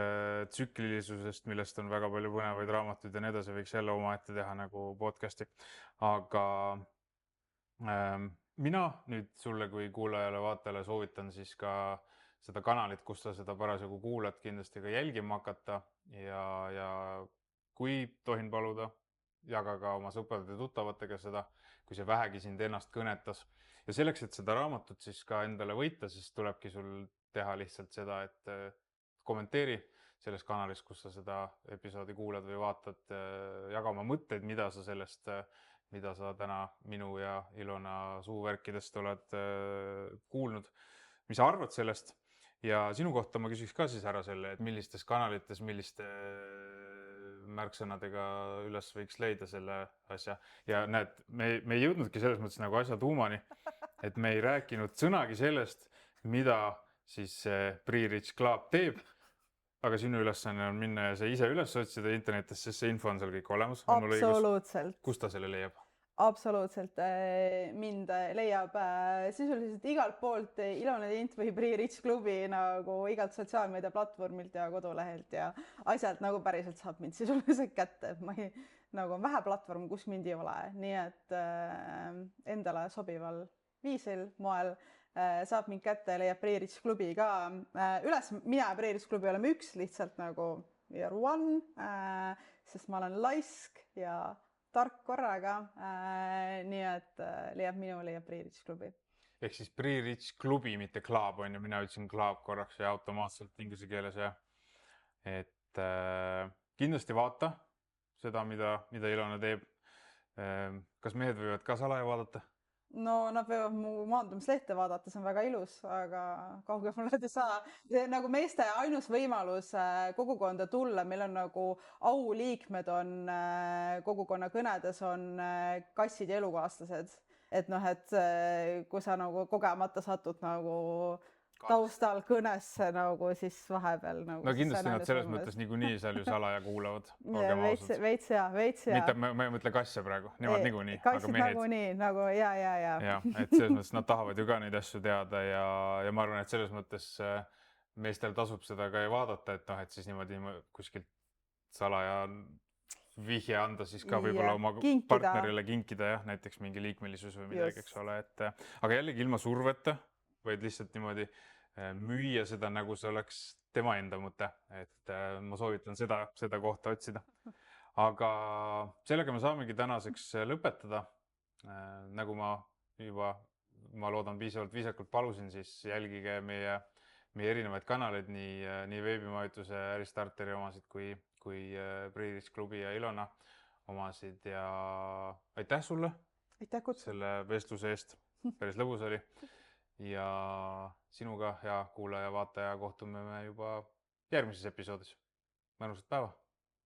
tsüklilisusest, millest on väga palju põnevaid raamatuid ja nii edasi, võiks jälle omaette teha nagu podcasti. Aga mina nüüd sulle kui kuulajale, vaatajale soovitan siis ka seda kanalit, kus sa seda parasjagu kuulad, kindlasti ka jälgima hakata ja kui tohin paluda, jaga ka oma sõprade ja tuttavatega seda, kui see vähegi sind ennast kõnetas. Ja selleks, et seda raamatut siis ka endale võita, siis tulebki sul teha lihtsalt seda, et kommenteeri selles kanalis, kus sa seda episoodi kuulad või vaatad, jaga oma mõtteid, mida sa sellest, mida sa täna minu ja Ilona suuvärkidest oled kuulnud, mis sa arvad sellest. Ja sinu kohta ma küsiks ka siis ära selle, et millistes kanalites, milliste märksõnadega üles võiks leida selle asja. Ja näed, me ei jõudnudki selles mõttes nagu asja tuumani, et me ei rääkinud sõnagi sellest, mida siis Pre-Rich Club teeb. Aga sinu ülesanne on minna ja see ise üles otsida internetis, sest see info on seal kõik olemas. Absoluutselt. Kus ta selle leiab? Absoluutselt. Mind leiab sisuliselt igalt poolt Ilona Tint või Pre-Rich klubi nagu igalt sotsiaalmeedia platvormilt ja kodulehelt ja asjalt nagu päriselt saab mind sisuliselt kätte. Nagu on vähe platvorm, kus mind ei ole. Nii et endale sobival viisil, moel saab mind kätte ja leiab Pre-Rich klubi ka üles. Mina ja Pre-Rich klubi oleme üks lihtsalt nagu year one, sest ma olen laisk ja tark korraga, nii et leiab Pre-Rich klubi. Ehk siis Pre-Rich klubi, mitte club on ju, mina ütlesin club korraks ja automaatselt inglise keeles ja et kindlasti vaata seda, mida Ilona teeb. Kas mehed võivad ka salaja vaadata? No nad võivad mu maandumislehte vaadata, see on väga ilus, aga kaugemale ei saa. Nagu meeste ainus võimalus kogukonda tulla, meil on nagu auliikmed on kogukonna kõnedes on kassid ja elukaaslased. Et noh, et kui sa nagu kogemata satud nagu taustal kõnesse nagu siis vahepeal nagu. No kindlasti nad selles mõttes niikuinii seal ju salaja kuulavad. Veits ja. Mitte, ma ei mõtle kasse praegu, nemad niikuinii. Kassid nagunii, nagu ja. Ja, et selles mõttes nad tahavad ju ka neid asju teada ja ma arvan, et selles mõttes meestel tasub seda ka vaadata, et noh, et siis niimoodi kuskilt salaja vihje anda siis ka võib-olla oma partnerile kinkida jah, näiteks mingi liikmelisus või midagi, eks ole. Aga jällegi ilma surveta, vaid lihtsalt niimoodi müüa seda, nagu see oleks tema enda mõte, et ma soovitan seda kohta otsida. Aga sellega me saamegi tänaseks lõpetada. Nagu ma loodan piisavalt viisakalt palusin, siis jälgige meie erinevaid kanaleid, nii veebimajutuse Äristarteri omasid kui Pre-Rich klubi ja Ilona omasid ja aitäh sulle selle vestluse eest, päris lõbus oli. Ja sinuga, hea kuulaja, vaataja, kohtume me juba järgmises episoodis. Mõnusat päeva!